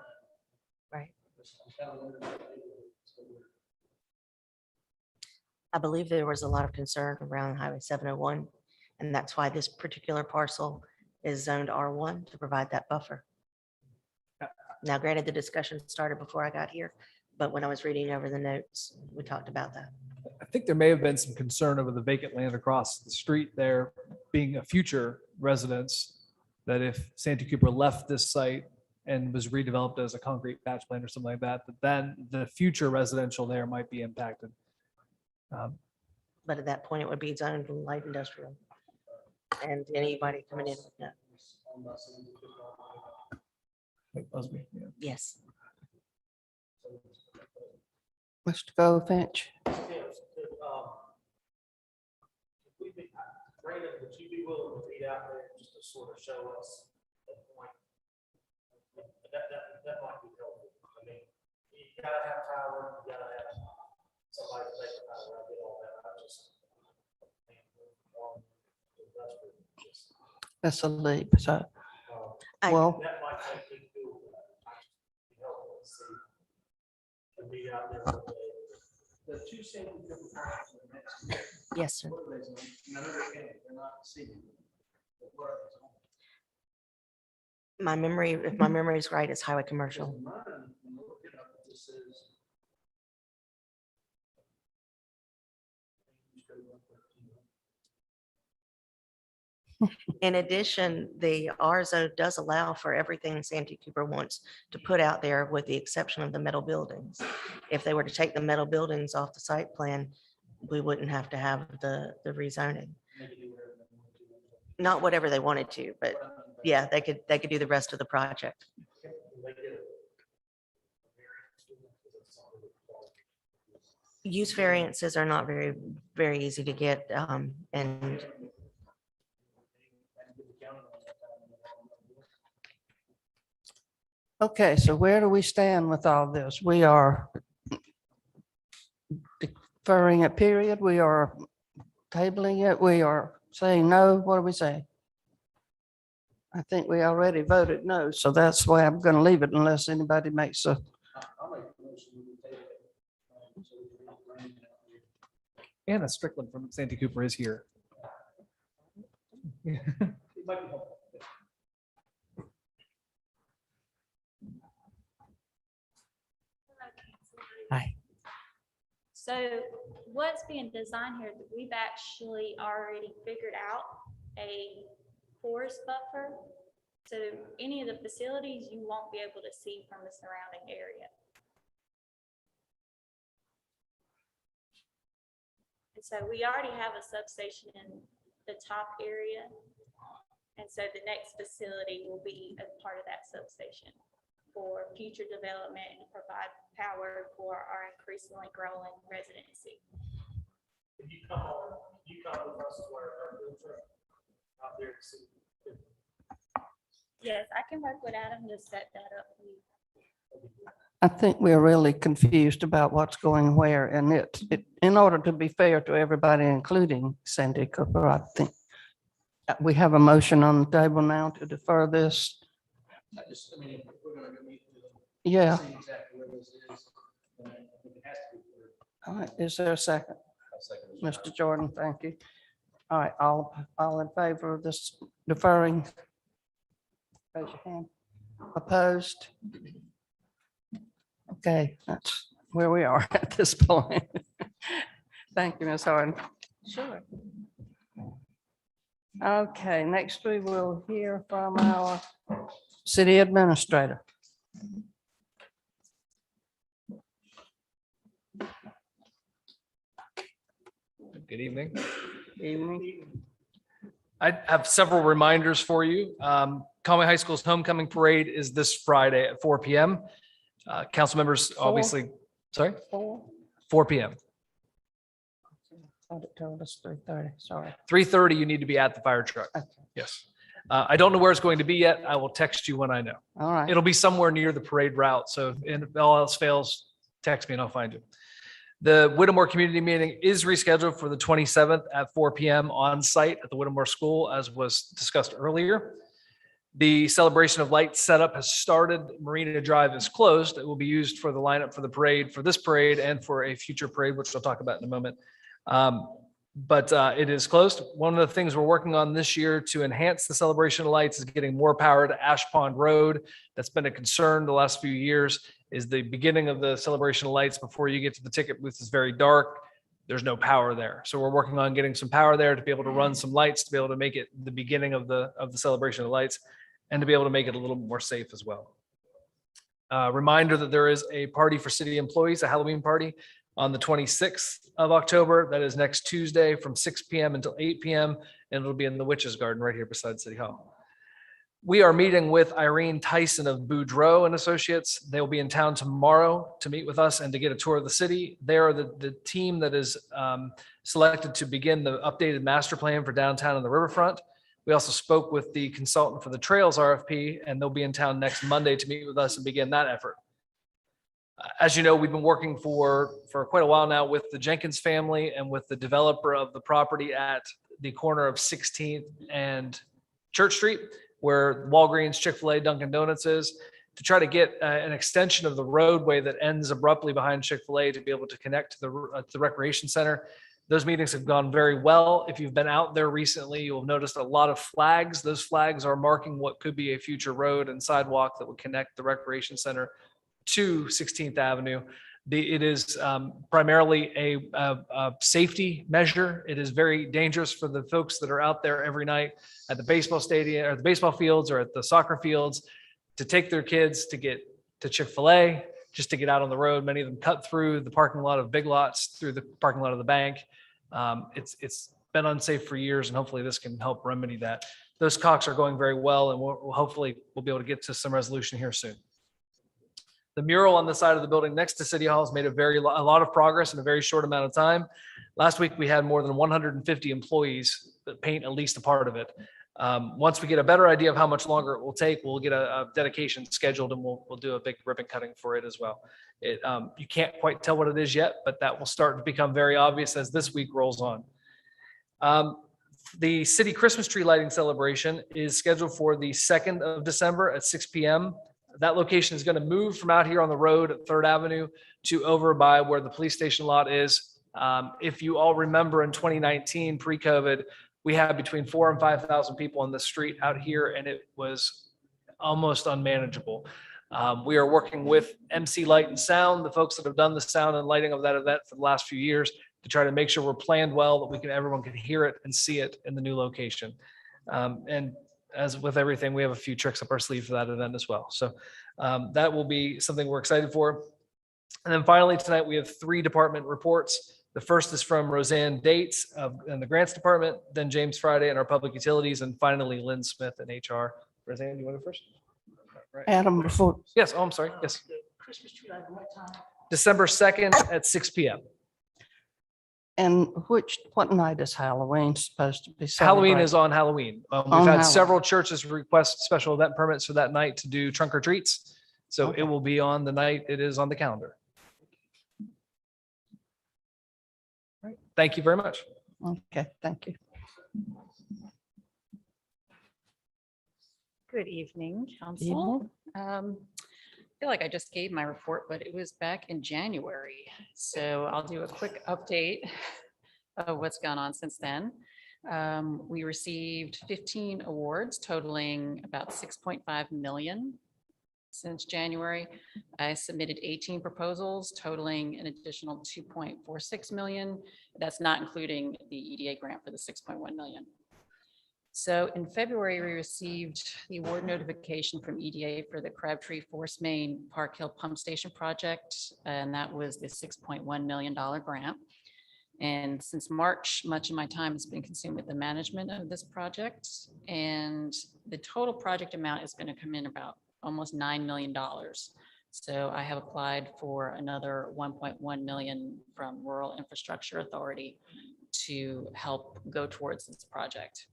Right. I'm kind of wondering what they do. So I believe there was a lot of concern around Highway 701, and that's why this particular parcel is zoned R1 to provide that buffer. Now, granted, the discussion started before I got here, but when I was reading over the notes, we talked about that. I think there may have been some concern over the vacant land across the street there being a future residence, that if Santee Cooper left this site and was redeveloped as a concrete patch plant or something like that, then the future residential there might be impacted. But at that point, it would be zoned light industrial. And anybody coming in, no. Yes. Mr. Goldfinch. Brandon, would you be willing to be out there just to sort of show us the point? That might be helpful. I mean, you gotta have power, you gotta have somebody to take the power. I get all that. I just. That's a leap. So, I- well, That might take big deal. Helpful to see. To be out there all day. The two Sandy Cooper parcels are next to it. Yes, sir. What are they zoned? None of them, they're not city. But what are they zoned? My memory, if my memory is right, it's highway commercial. Mine, when you look it up, it just says. In addition, the R zone does allow for everything Santee Cooper wants to put out there, with the exception of the metal buildings. If they were to take the metal buildings off the site plan, we wouldn't have to have the rezoning. Not whatever they wanted to, but yeah, they could do the rest of the project. Use variances are not very easy to get, and okay, so where do we stand with all this? We are deferring it, period. We are tabling it. We are saying no. What are we saying? I think we already voted no, so that's why I'm going to leave it unless anybody makes a. I'll make a motion to table it. So we can bring it out here. Anna Strickland from Santee Cooper is here. It might be helpful. Hi. So what's being designed here, we've actually already figured out a forest buffer. So any of the facilities you won't be able to see from the surrounding area. And so we already have a substation in the top area. And so the next facility will be a part of that substation for future development and provide power for our increasingly growing residency. If you come with us where our field trip out there to see. Yes, I can work with Adam to set that up. I think we're really confused about what's going where, and in order to be fair to everybody, including Sandy Cooper, I think we have a motion on the table now to defer this. Yeah. All right, is there a second? Mr. Jordan, thank you. All right, all in favor of this deferring? Raise your hand. Opposed? Okay, that's where we are at this point. Thank you, Ms. Harden. Sure. Okay, next we will hear from our city administrator. Good evening. Evening. I have several reminders for you. Conway High School's homecoming parade is this Friday at 4 p.m. Council members, obviously, sorry, 4 p.m. Thought it told us 3:30, sorry. 3:30, you need to be at the fire truck. Yes. I don't know where it's going to be yet. I will text you when I know. All right. It'll be somewhere near the parade route. So if all else fails, text me and I'll find you. The Whittemore community meeting is rescheduled for the 27th at 4 p.m. on site at the Whittemore School, as was discussed earlier. The celebration of lights setup has started. Marina Drive is closed. It will be used for the lineup for the parade, for this parade and for a future parade, which I'll talk about in a moment. But it is closed. One of the things we're working on this year to enhance the celebration of lights is getting more power to Ash Pond Road. That's been a concern the last few years. Is the beginning of the celebration of lights before you get to the ticket booth is very dark. There's no power there. So we're working on getting some power there to be able to run some lights, to be able to make it the beginning of the celebration of lights, and to be able to make it a little more safe as well. Reminder that there is a party for city employees, a Halloween party on the 26th of October. That is next Tuesday from 6 p.m. until 8 p.m. And it'll be in the Witches Garden right here beside City Hall. We are meeting with Irene Tyson of Boudreaux and Associates. They'll be in town tomorrow to meet with us and to get a tour of the city. They are the team that is selected to begin the updated master plan for downtown and the riverfront. We also spoke with the consultant for the Trails RFP, and they'll be in town next Monday to meet with us and begin that effort. As you know, we've been working for quite a while now with the Jenkins family and with the developer of the property at the corner of 16th and Church Street, where Walgreens, Chick-fil-A, Dunkin' Donuts is, to try to get an extension of the roadway that ends abruptly behind Chick-fil-A to be able to connect to the recreation center. Those meetings have gone very well. If you've been out there recently, you'll have noticed a lot of flags. Those flags are marking what could be a future road and sidewalk that would connect the recreation center to 16th Avenue. It is primarily a safety measure. It is very dangerous for the folks that are out there every night at the baseball stadium or the baseball fields or at the soccer fields to take their kids to get to Chick-fil-A, just to get out on the road. Many of them cut through the parking lot of Big Lots, through the parking lot of the bank. It's been unsafe for years, and hopefully this can help remedy that. Those talks are going very well, and hopefully we'll be able to get to some resolution here soon. The mural on the side of the building next to City Hall has made a lot of progress in a very short amount of time. Last week, we had more than 150 employees that paint at least a part of it. Once we get a better idea of how much longer it will take, we'll get a dedication scheduled, and we'll do a big ribbon cutting for it as well. You can't quite tell what it is yet, but that will start to become very obvious as this week rolls on. The city Christmas tree lighting celebration is scheduled for the 2nd of December at 6 p.m. That location is going to move from out here on the road at 3rd Avenue to over by where the police station lot is. If you all remember in 2019, pre-COVID, we had between 4,000 and 5,000 people on the street out here, and it was almost unmanageable. We are working with MC Light and Sound, the folks that have done the sound and lighting of that event for the last few years, to try to make sure we're planned well, that everyone can hear it and see it in the new location. And as with everything, we have a few tricks up our sleeve for that event as well. So that will be something we're excited for. And then finally tonight, we have 3 department reports. The first is from Roseanne Dates in the Grants Department, then James Friday in our Public Utilities, and finally Lynn Smith in HR. Roseanne, you want to go first? Right. Adam, before, Yes, oh, I'm sorry, yes. December 2nd at 6 PM. and what night is Halloween supposed to be? Halloween celebrated? is on Halloween. We've On had Halloween. several churches request special event permits for that night to do trunk or treats. So Okay. it will be on the night it is on the calendar. Right. Thank you very much. Okay, thank you. Good evening, council. I feel like I just gave my report, but it was back in January. So I'll do a quick update of what's gone on since then. We received 15 awards totaling about 6.5 million since January. I submitted 18 proposals totaling an additional 2.46 million. That's not including the EDA grant for the 6.1 million. So in February, we received the award notification from EDA for the Crabtree Force Main Park Hill Pump Station project, and that was the $6.1 million grant. And since March, much of my time has been consumed with the management of this project, and the total project amount is going to come in about almost $9 million. So I have applied for another 1.1 million from Rural Infrastructure Authority to help go towards this project.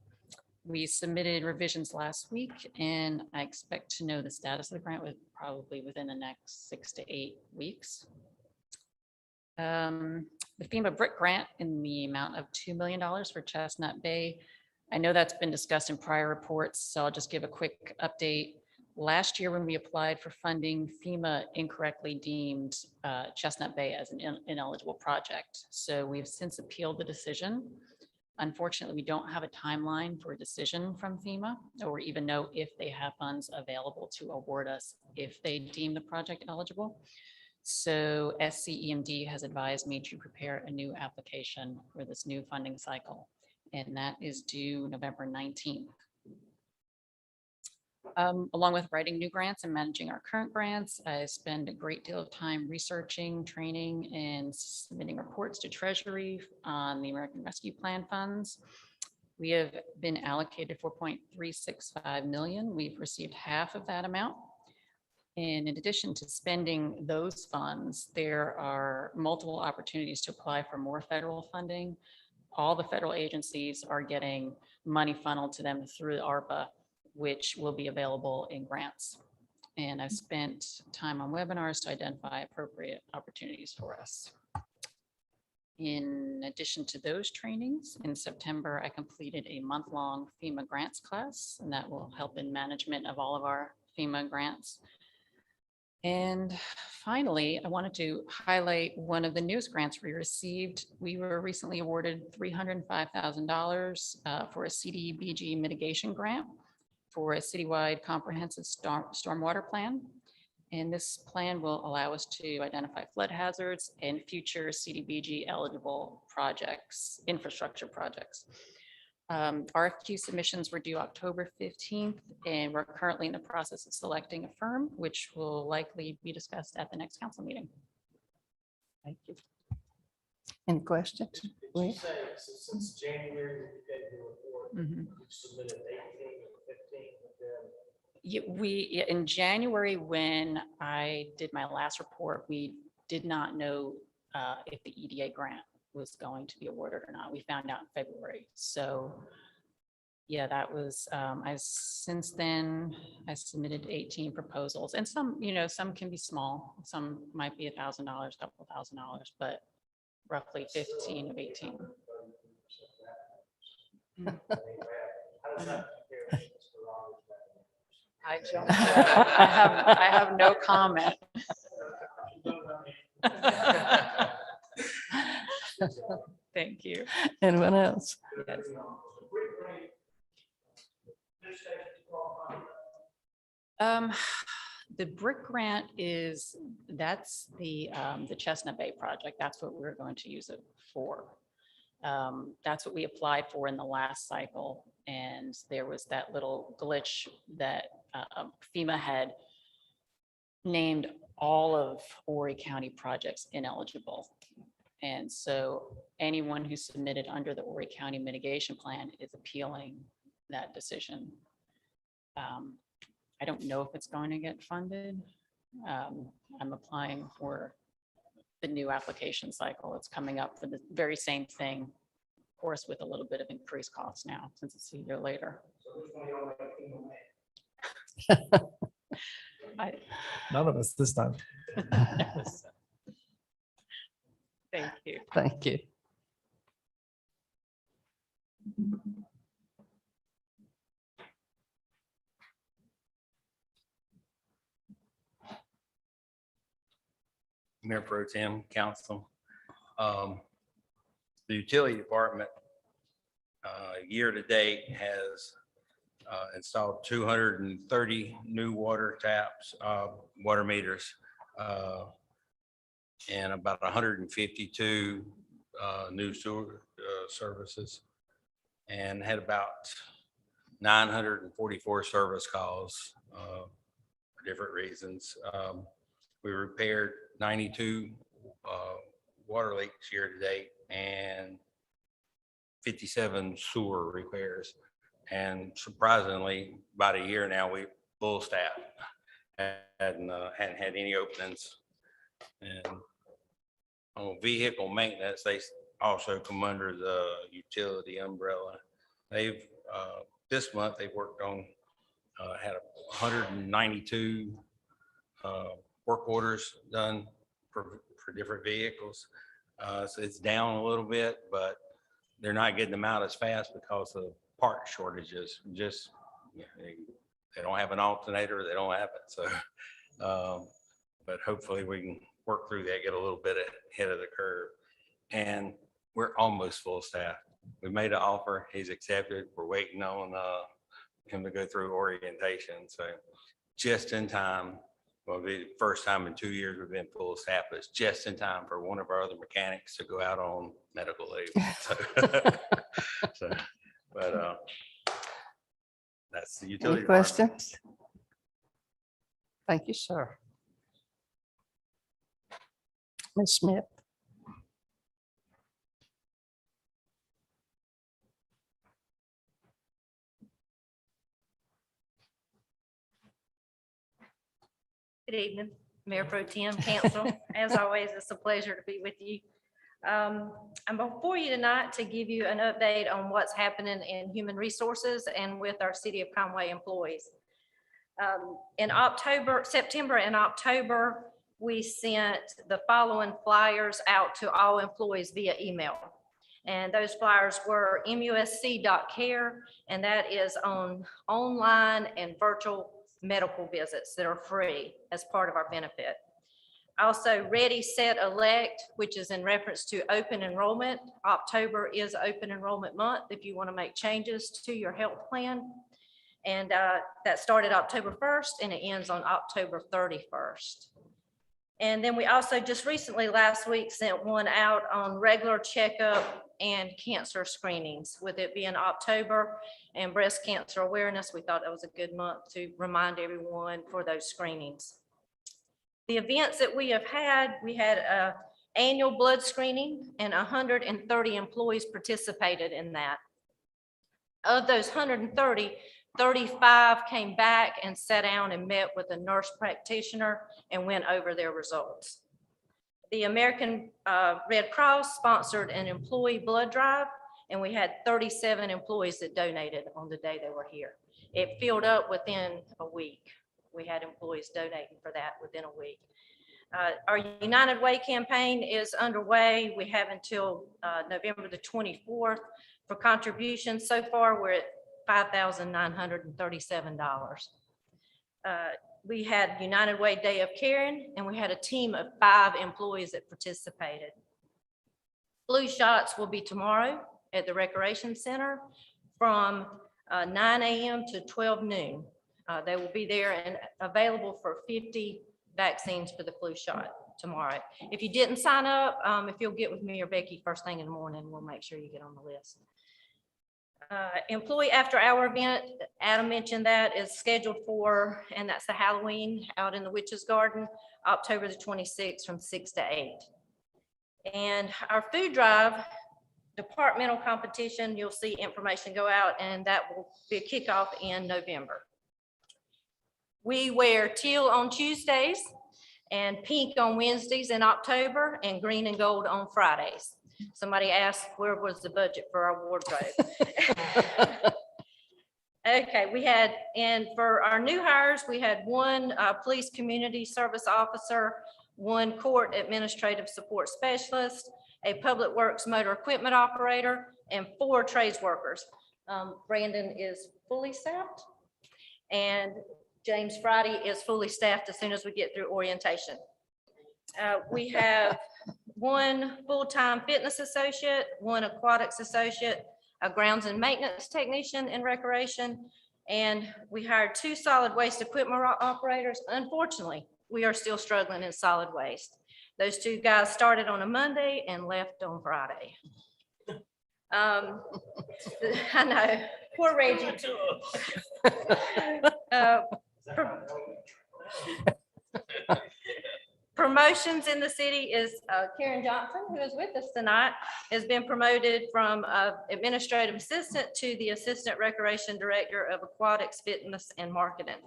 We submitted revisions last week, and I expect to know the status of the grant probably within the next 6 to 8 weeks. The FEMA BRIC grant in the amount of $2 million for Chestnut Bay. I know that's been discussed in prior reports, so I'll just give a quick update. Last year, when we applied for funding, FEMA incorrectly deemed Chestnut Bay as an ineligible project. So we've since appealed the decision. Unfortunately, we don't have a timeline for a decision from FEMA, or even know if they have funds available to award us if they deem the project eligible. So SCEMD has advised me to prepare a new application for this new funding cycle, and that is due November 19th. Along with writing new grants and managing our current grants, I spend a great deal of time researching, training, and submitting reports to Treasury on the American Rescue Plan funds. We have been allocated 4.365 million. We've received half of that amount. And in addition to spending those funds, there are multiple opportunities to apply for more federal funding. All the federal agencies are getting money funneled to them through ARPA, which will be available in grants. And I've spent time on webinars to identify appropriate opportunities for us. In addition to those trainings, in September, I completed a month-long FEMA grants class, and that will help in management of all of our FEMA grants. And finally, I wanted to highlight one of the newest grants we received. We were recently awarded $305,000 for a CDBG mitigation grant for a citywide comprehensive stormwater plan. And this plan will allow us to identify flood hazards and future CDBG eligible projects, infrastructure projects. RFQ submissions were due October 15th, and we're currently in the process of selecting a firm, which will likely be discussed at the next council meeting. Thank you. Any questions? Did you say since January, you gave your report, you submitted 18 or 15 of them? In January, when I did my last report, we did not know if the EDA grant was going to be awarded or not. We found out in February. So yeah, that was, since then I submitted 18 proposals, and some, some can be small. Some might be $1,000, couple $1,000, but roughly 15 of 18. I don't, I have no comment. Thank you. Anyone else? Yes. The BRIC grant that's the Chestnut Bay project. That's what we're going to use it for. That's what we applied for in the last cycle. And there was that little glitch that FEMA had named all of Horry County projects ineligible. And so anyone who submitted under the Horry County mitigation plan is appealing that decision. I don't know if it's going to get funded. I'm applying for the new application cycle. It's coming up for the very same thing, of course, with a little bit of increased costs now, since it's a year later. None of us this time. Thank you. Thank you. Mayor Pro Tem, Council. The utility department, year to date has installed 230 new water taps, water meters, and about 152 new sewer services, and had about 944 service calls for different reasons. We repaired 92 water leaks year to date and 57 sewer repairs. And surprisingly, about a year now, we full staff. Hadn't had any openings. And on vehicle maintenance, they also come under the utility umbrella. They've this month they've worked on had 192 work orders done for different vehicles. So it's down a little bit, but they're not getting them out as fast because of part shortages. Just they don't have an alternator, they don't have it. So, but hopefully we can work through that, get a little bit ahead of the curve. And we're almost full staff. We made an offer, he's accepted. We're waiting on him to go through orientation. So just in time. Well, it'll be the first time in 2 years we've been full staff, but it's just in time for one of our other mechanics to go out on medical leave. But that's the utility. Any questions? Thank you, sir. Ms. Smith. Good evening, Mayor Pro Tem, Council. As always, it's a pleasure to be with you. I'm before you tonight to give you an update on what's happening in human resources and with our City of Conway employees. In September and October, we sent the following flyers out to all employees via email. And those flyers were musc.care, and that is on online and virtual medical visits that are free as part of our benefit. Also, Ready, Set, Elect, which is in reference to open enrollment. October is open enrollment month if you want to make changes to your health plan. And that started October 1st and it ends on October 31st. And then we also just recently last week sent one out on regular checkup and cancer screenings. With it being October and breast cancer awareness, we thought that was a good month to remind everyone for those screenings. The events that we had an annual blood screening and 130 employees participated in that. Of those 130, 35 came back and sat down and met with a nurse practitioner and went over their results. The American Red Cross sponsored an employee blood drive, and we had 37 employees that donated on the day they were here. It filled up within a week. We had employees donating for that within a week. Our United Way campaign is underway. We have until November the 24th for contributions. So far, we're at $5,937. We had United Way Day of Caring, and we had a team of 5 employees that participated. Flu shots will be tomorrow at the Recreation Center from 9 a.m. to 12 noon. They will be there and available for 50 vaccines for the flu shot tomorrow. If you didn't sign up, if you'll get with me or Becky first thing in the morning, we'll make sure you get on the list. Employee after hour event, Adam mentioned that, is scheduled for, and that's the Halloween out in the Witch's Garden, October the 26th from 6 to 8. And our food drive departmental competition, you'll see information go out, and that will be a kickoff in November. We wear teal on Tuesdays and pink on Wednesdays in October and green and gold on Fridays. Somebody asked, where was the budget for our wardrobe? Okay, we had, and for our new hires, we had one police community service officer, one court administrative support specialist, a public works motor equipment operator, and 4 trades workers. Brandon is fully staffed, and James Friday is fully staffed as soon as we get through orientation. We have 1 full-time fitness associate, 1 aquatics associate, a grounds and maintenance technician in recreation, and we hired 2 solid waste equipment operators. Unfortunately, we are still struggling in solid waste. Those 2 guys started on a Monday and left on Friday. I know, poor Reggie. Promotions in the city is Karen Johnson, who is with us tonight, has been promoted from administrative assistant to the assistant recreation director of aquatics, fitness, and marketing.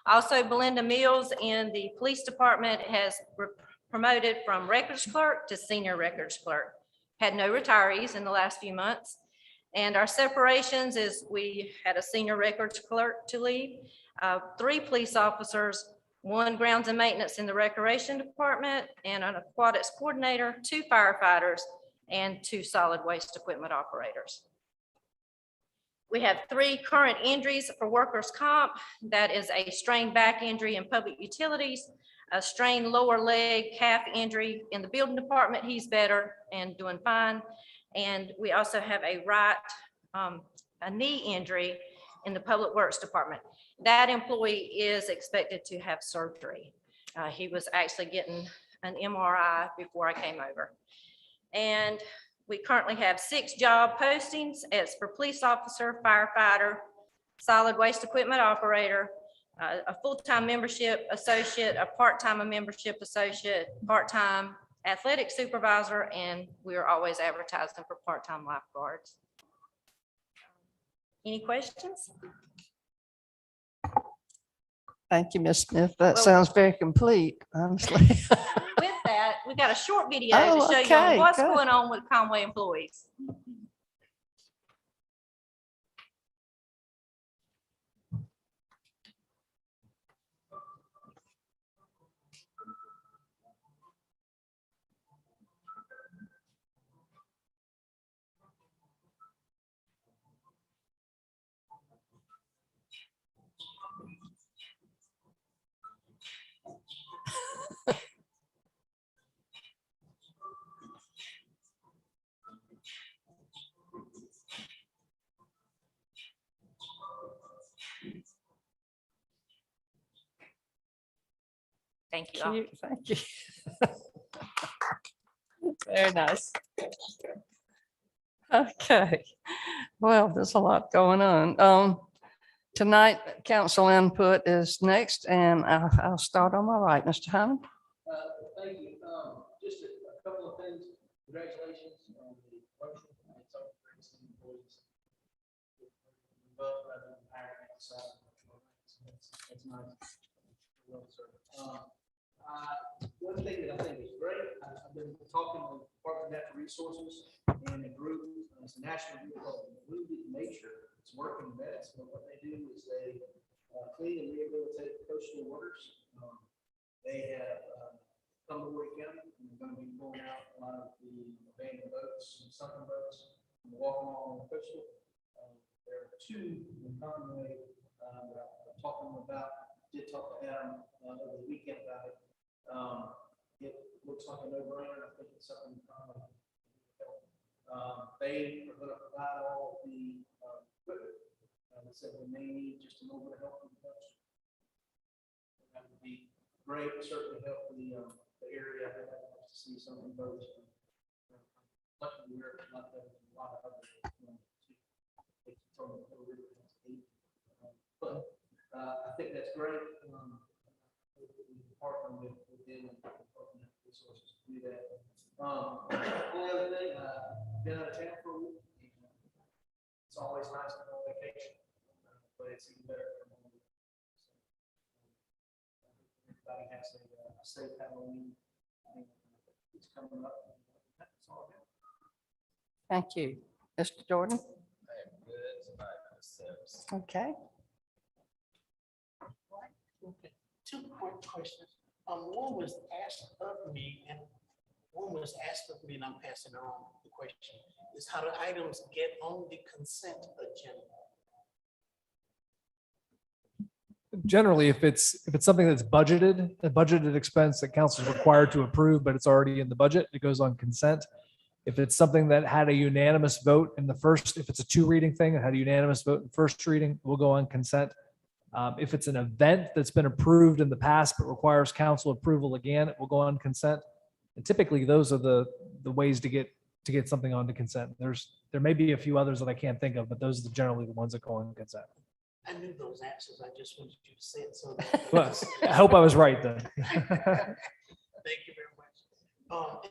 Also, Belinda Mills in the police department has promoted from records clerk to senior records clerk. Had no retirees in the last few months. And our separations is we had a senior records clerk to leave, 3 police officers, 1 grounds and maintenance in the recreation department, and an aquatics coordinator, 2 firefighters, and 2 solid waste equipment operators. We have 3 current injuries for workers' comp. That is a strained back injury in public utilities, a strained lower leg calf injury in the building department. He's better and doing fine. And we also have a a knee injury in the public works department. That employee is expected to have surgery. He was actually getting an MRI before I came over. And we currently have 6 job postings. It's for police officer, firefighter, solid waste equipment operator, a full-time membership associate, a part-time membership associate, part-time athletic supervisor, and we are always advertising for part-time lifeguards. Any questions? Thank you, Ms. Smith. That Well- sounds very complete, honestly. With that, we got a short video to Oh, show you okay, what's good. going on with Conway employees. Thank you all. Cute, thank you. Very nice. Okay, well, there's a lot going on. Tonight, council input is next, and I'll start on my right, Mr. Hyman. Thank you. Just a couple of things. Congratulations on the promotion. It's all great to see employees. Above rather than hiring outside. That's nice. Well served. One thing that I think is great, I've been talking with Department of Natural Resources and a group, it's a national group called Rooted Nature. It's working best, but what they do is they clean and rehabilitate coastal waters. They have come to Warwick County, and they're going to be pulling out a lot of the abandoned boats and sunken boats and walking along the coastal. There are 2 in Conway that I'm talking about. Did talk to Adam over the weekend about it. It looks like a no-brainer. I think it's something they are going to provide all of the equipment. They said we may need just a little bit of help with the production. That would be great. Certainly help the area. I'd like to see some of those. Luckily, we're not having a lot of other. But I think that's great. Partner with them and Department of Resources to do that. Only other thing, been out of town for a week. It's always nice to go on vacation, but it's even better. to come home. Everybody has a safe Halloween. I think it's coming up. That's all I have. Thank you. Mr. Jordan? Okay. Okay, two quick questions. One was asked of me and I'm passing on the question, is how do items get on the consent agenda? Generally, if it's something that's budgeted, a budgeted expense that council is required to approve, but it's already in the budget, it goes on consent. If it's something that had a unanimous vote in the first, if it's a 2 reading thing, it had a unanimous vote in first reading, it will go on consent. If it's an event that's been approved in the past but requires council approval again, it will go on consent. And typically, those are the ways to get something onto consent. There may be a few others that I can't think of, but those are generally the ones that go on consent. I knew those answers. I just wanted you to say it so. Well, I hope I was right then. Thank you very much.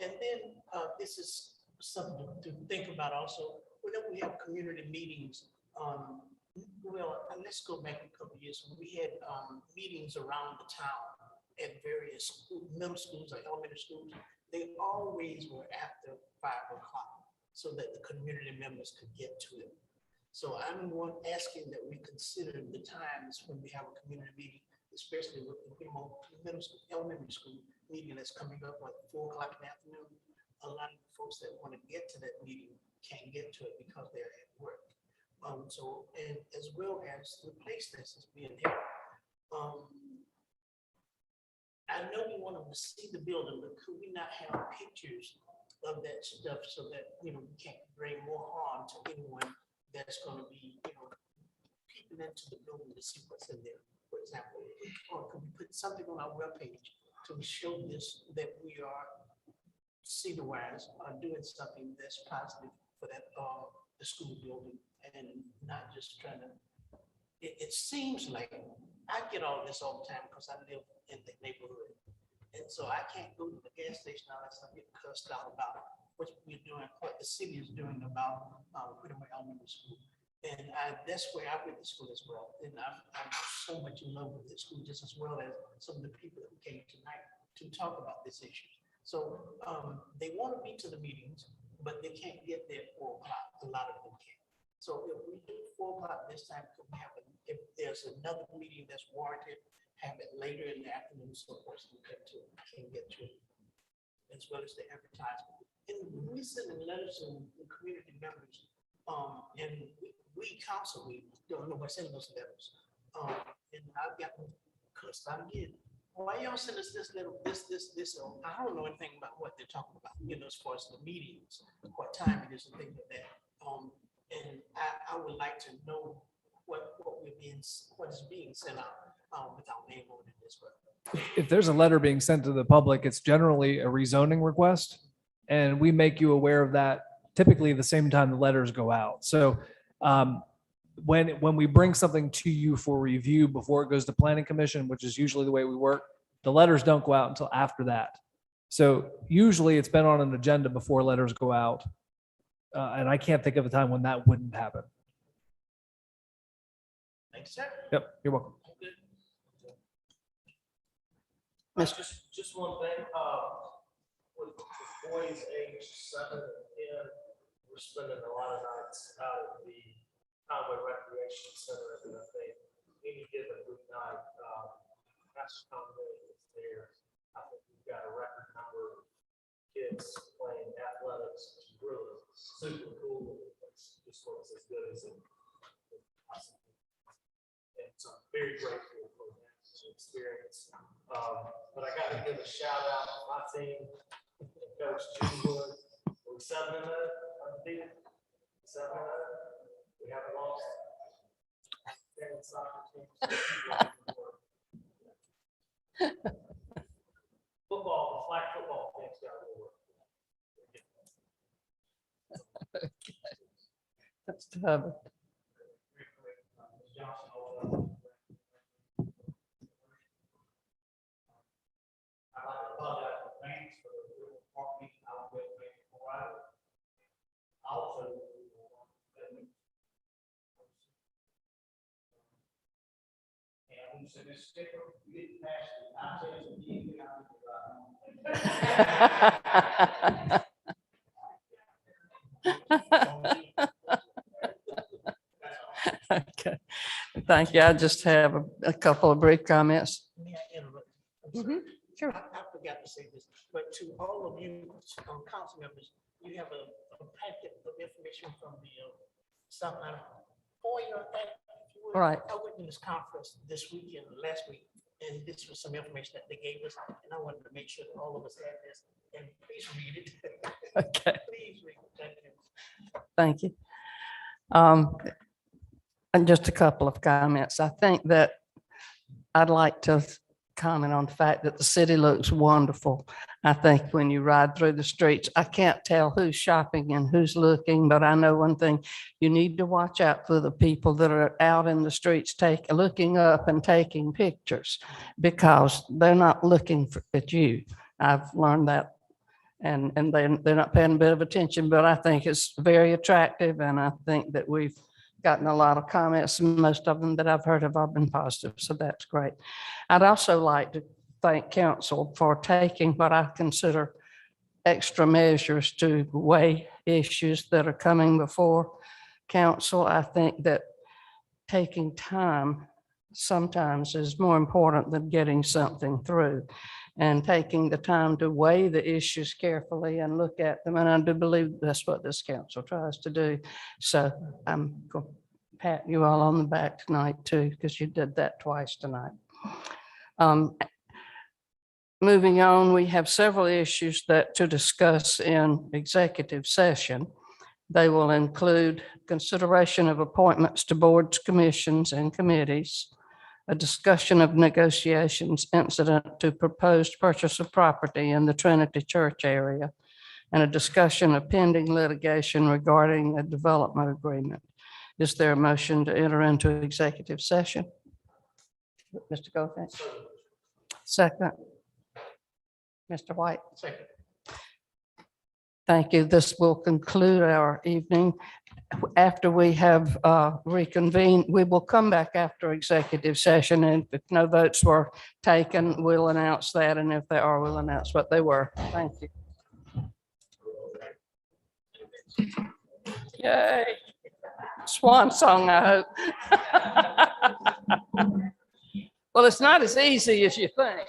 And then this is something to think about also. Whenever we have community meetings, let's go back a couple of years when we had meetings around the town at various middle schools, like elementary schools. They always were after 5 o'clock so that the community members could get to it. So I'm asking that we consider the times when we have a community meeting, especially with the middle school, elementary school meeting that's coming up like 4 o'clock in the afternoon. A lot of the folks that want to get to that meeting can't get to it because they're at work. And as well as the place this is being held. I know we want them to see the building, but could we not have pictures of that stuff so that, we can't bring more harm to anyone that's going to be, peeping into the building to see what's in there, for example? Or could we put something on our webpage to show this, that we are city-wise are doing something that's positive for that, the school building, and not just trying to, it seems like, I get all this all the time because I live in the neighborhood. And so I can't go to the gas station unless I get cussed out about what we're doing, what the city is doing about Whittemore Elementary School. And that's where I went to school as well. And I'm so much in love with this school, just as well as some of the people that came tonight to talk about this issue. So they want to be to the meetings, but they can't get there at 4 o'clock. A lot of them can't. So if we do 4 o'clock this time, could we have if there's another meeting that's warranted, have it later in the afternoon so a person can get to it, as well as the advertisement. And we send letters to the community members, and we counsel, we don't know what's in those letters. And I've got cussed out again. Why y'all send us this little, this? I don't know anything about what they're talking about, as far as the meetings, what time it is and things like that. And I would like to know what is being sent out without name on it as well. If there's a letter being sent to the public, it's generally a rezoning request, and we make you aware of that typically the same time the letters go out. So when we bring something to you for review before it goes to planning commission, which is usually the way we work, the letters don't go out until after that. So usually it's been on an agenda before letters go out. And I can't think of a time when that wouldn't happen. Thanks, sir. Yep, you're welcome. Just one thing, with boys age 7 and 10, we're spending a lot of nights out at the Conway Recreation Center, and I think any given weeknight, Pastor Conway is there. I think we've got a record number of kids playing athletics, which is really super cool. It's just looks as good as it. And so I'm very grateful for that experience. But I got to give a shout out to my team, Coach Jim Wood. We're 7-0, undefeated. 7-0. We haven't lost. And soccer team. Football, flag football things got to work. That's tough. Okay, thank you. I just have a couple of brief comments. May I interrupt? I'm Mhm, sorry. sure. I forgot to say this, but to all of you, council members, you have a packet of information from the South Carolina for your thing. All right. I went to this conference this weekend, last week, and this was some information that they gave us, and I wanted to make sure that all of us had this, and please read it. Okay. Please read it. Thank you. Thank you. And just a couple of comments. I think that I'd like to comment on the fact that the city looks wonderful. I think when you ride through the streets, I can't tell who's shopping and who's looking, but I know one thing, you need to watch out for the people that are out in the streets looking up and taking pictures, because they're not looking at you. I've learned that. And they're not paying a bit of attention, but I think it's very attractive, and I think that we've gotten a lot of comments, and most of them that I've heard have all been positive, so that's great. I'd also like to thank council for taking what I consider extra measures to weigh issues that are coming before council. I think that taking time sometimes is more important than getting something through, and taking the time to weigh the issues carefully and look at them. And I do believe that's what this council tries to do. So I'm going to pat you all on the back tonight too, because you did that twice tonight. Moving on, we have several issues that to discuss in executive session. They will include consideration of appointments to boards, commissions, and committees, a discussion of negotiations incident to proposed purchase of property in the Trinity Church area, and a discussion of pending litigation regarding a development agreement. Is there a motion to enter into executive session? Mr. Goldfinch? Second. Mr. White? Second. Thank you. This will conclude our evening. After we have reconvened, we will come back after executive session, and if no votes were taken, we'll announce that, and if there are, we'll announce what they were. Thank you. Yay. Swan song, I hope. Well, it's not as easy as you think.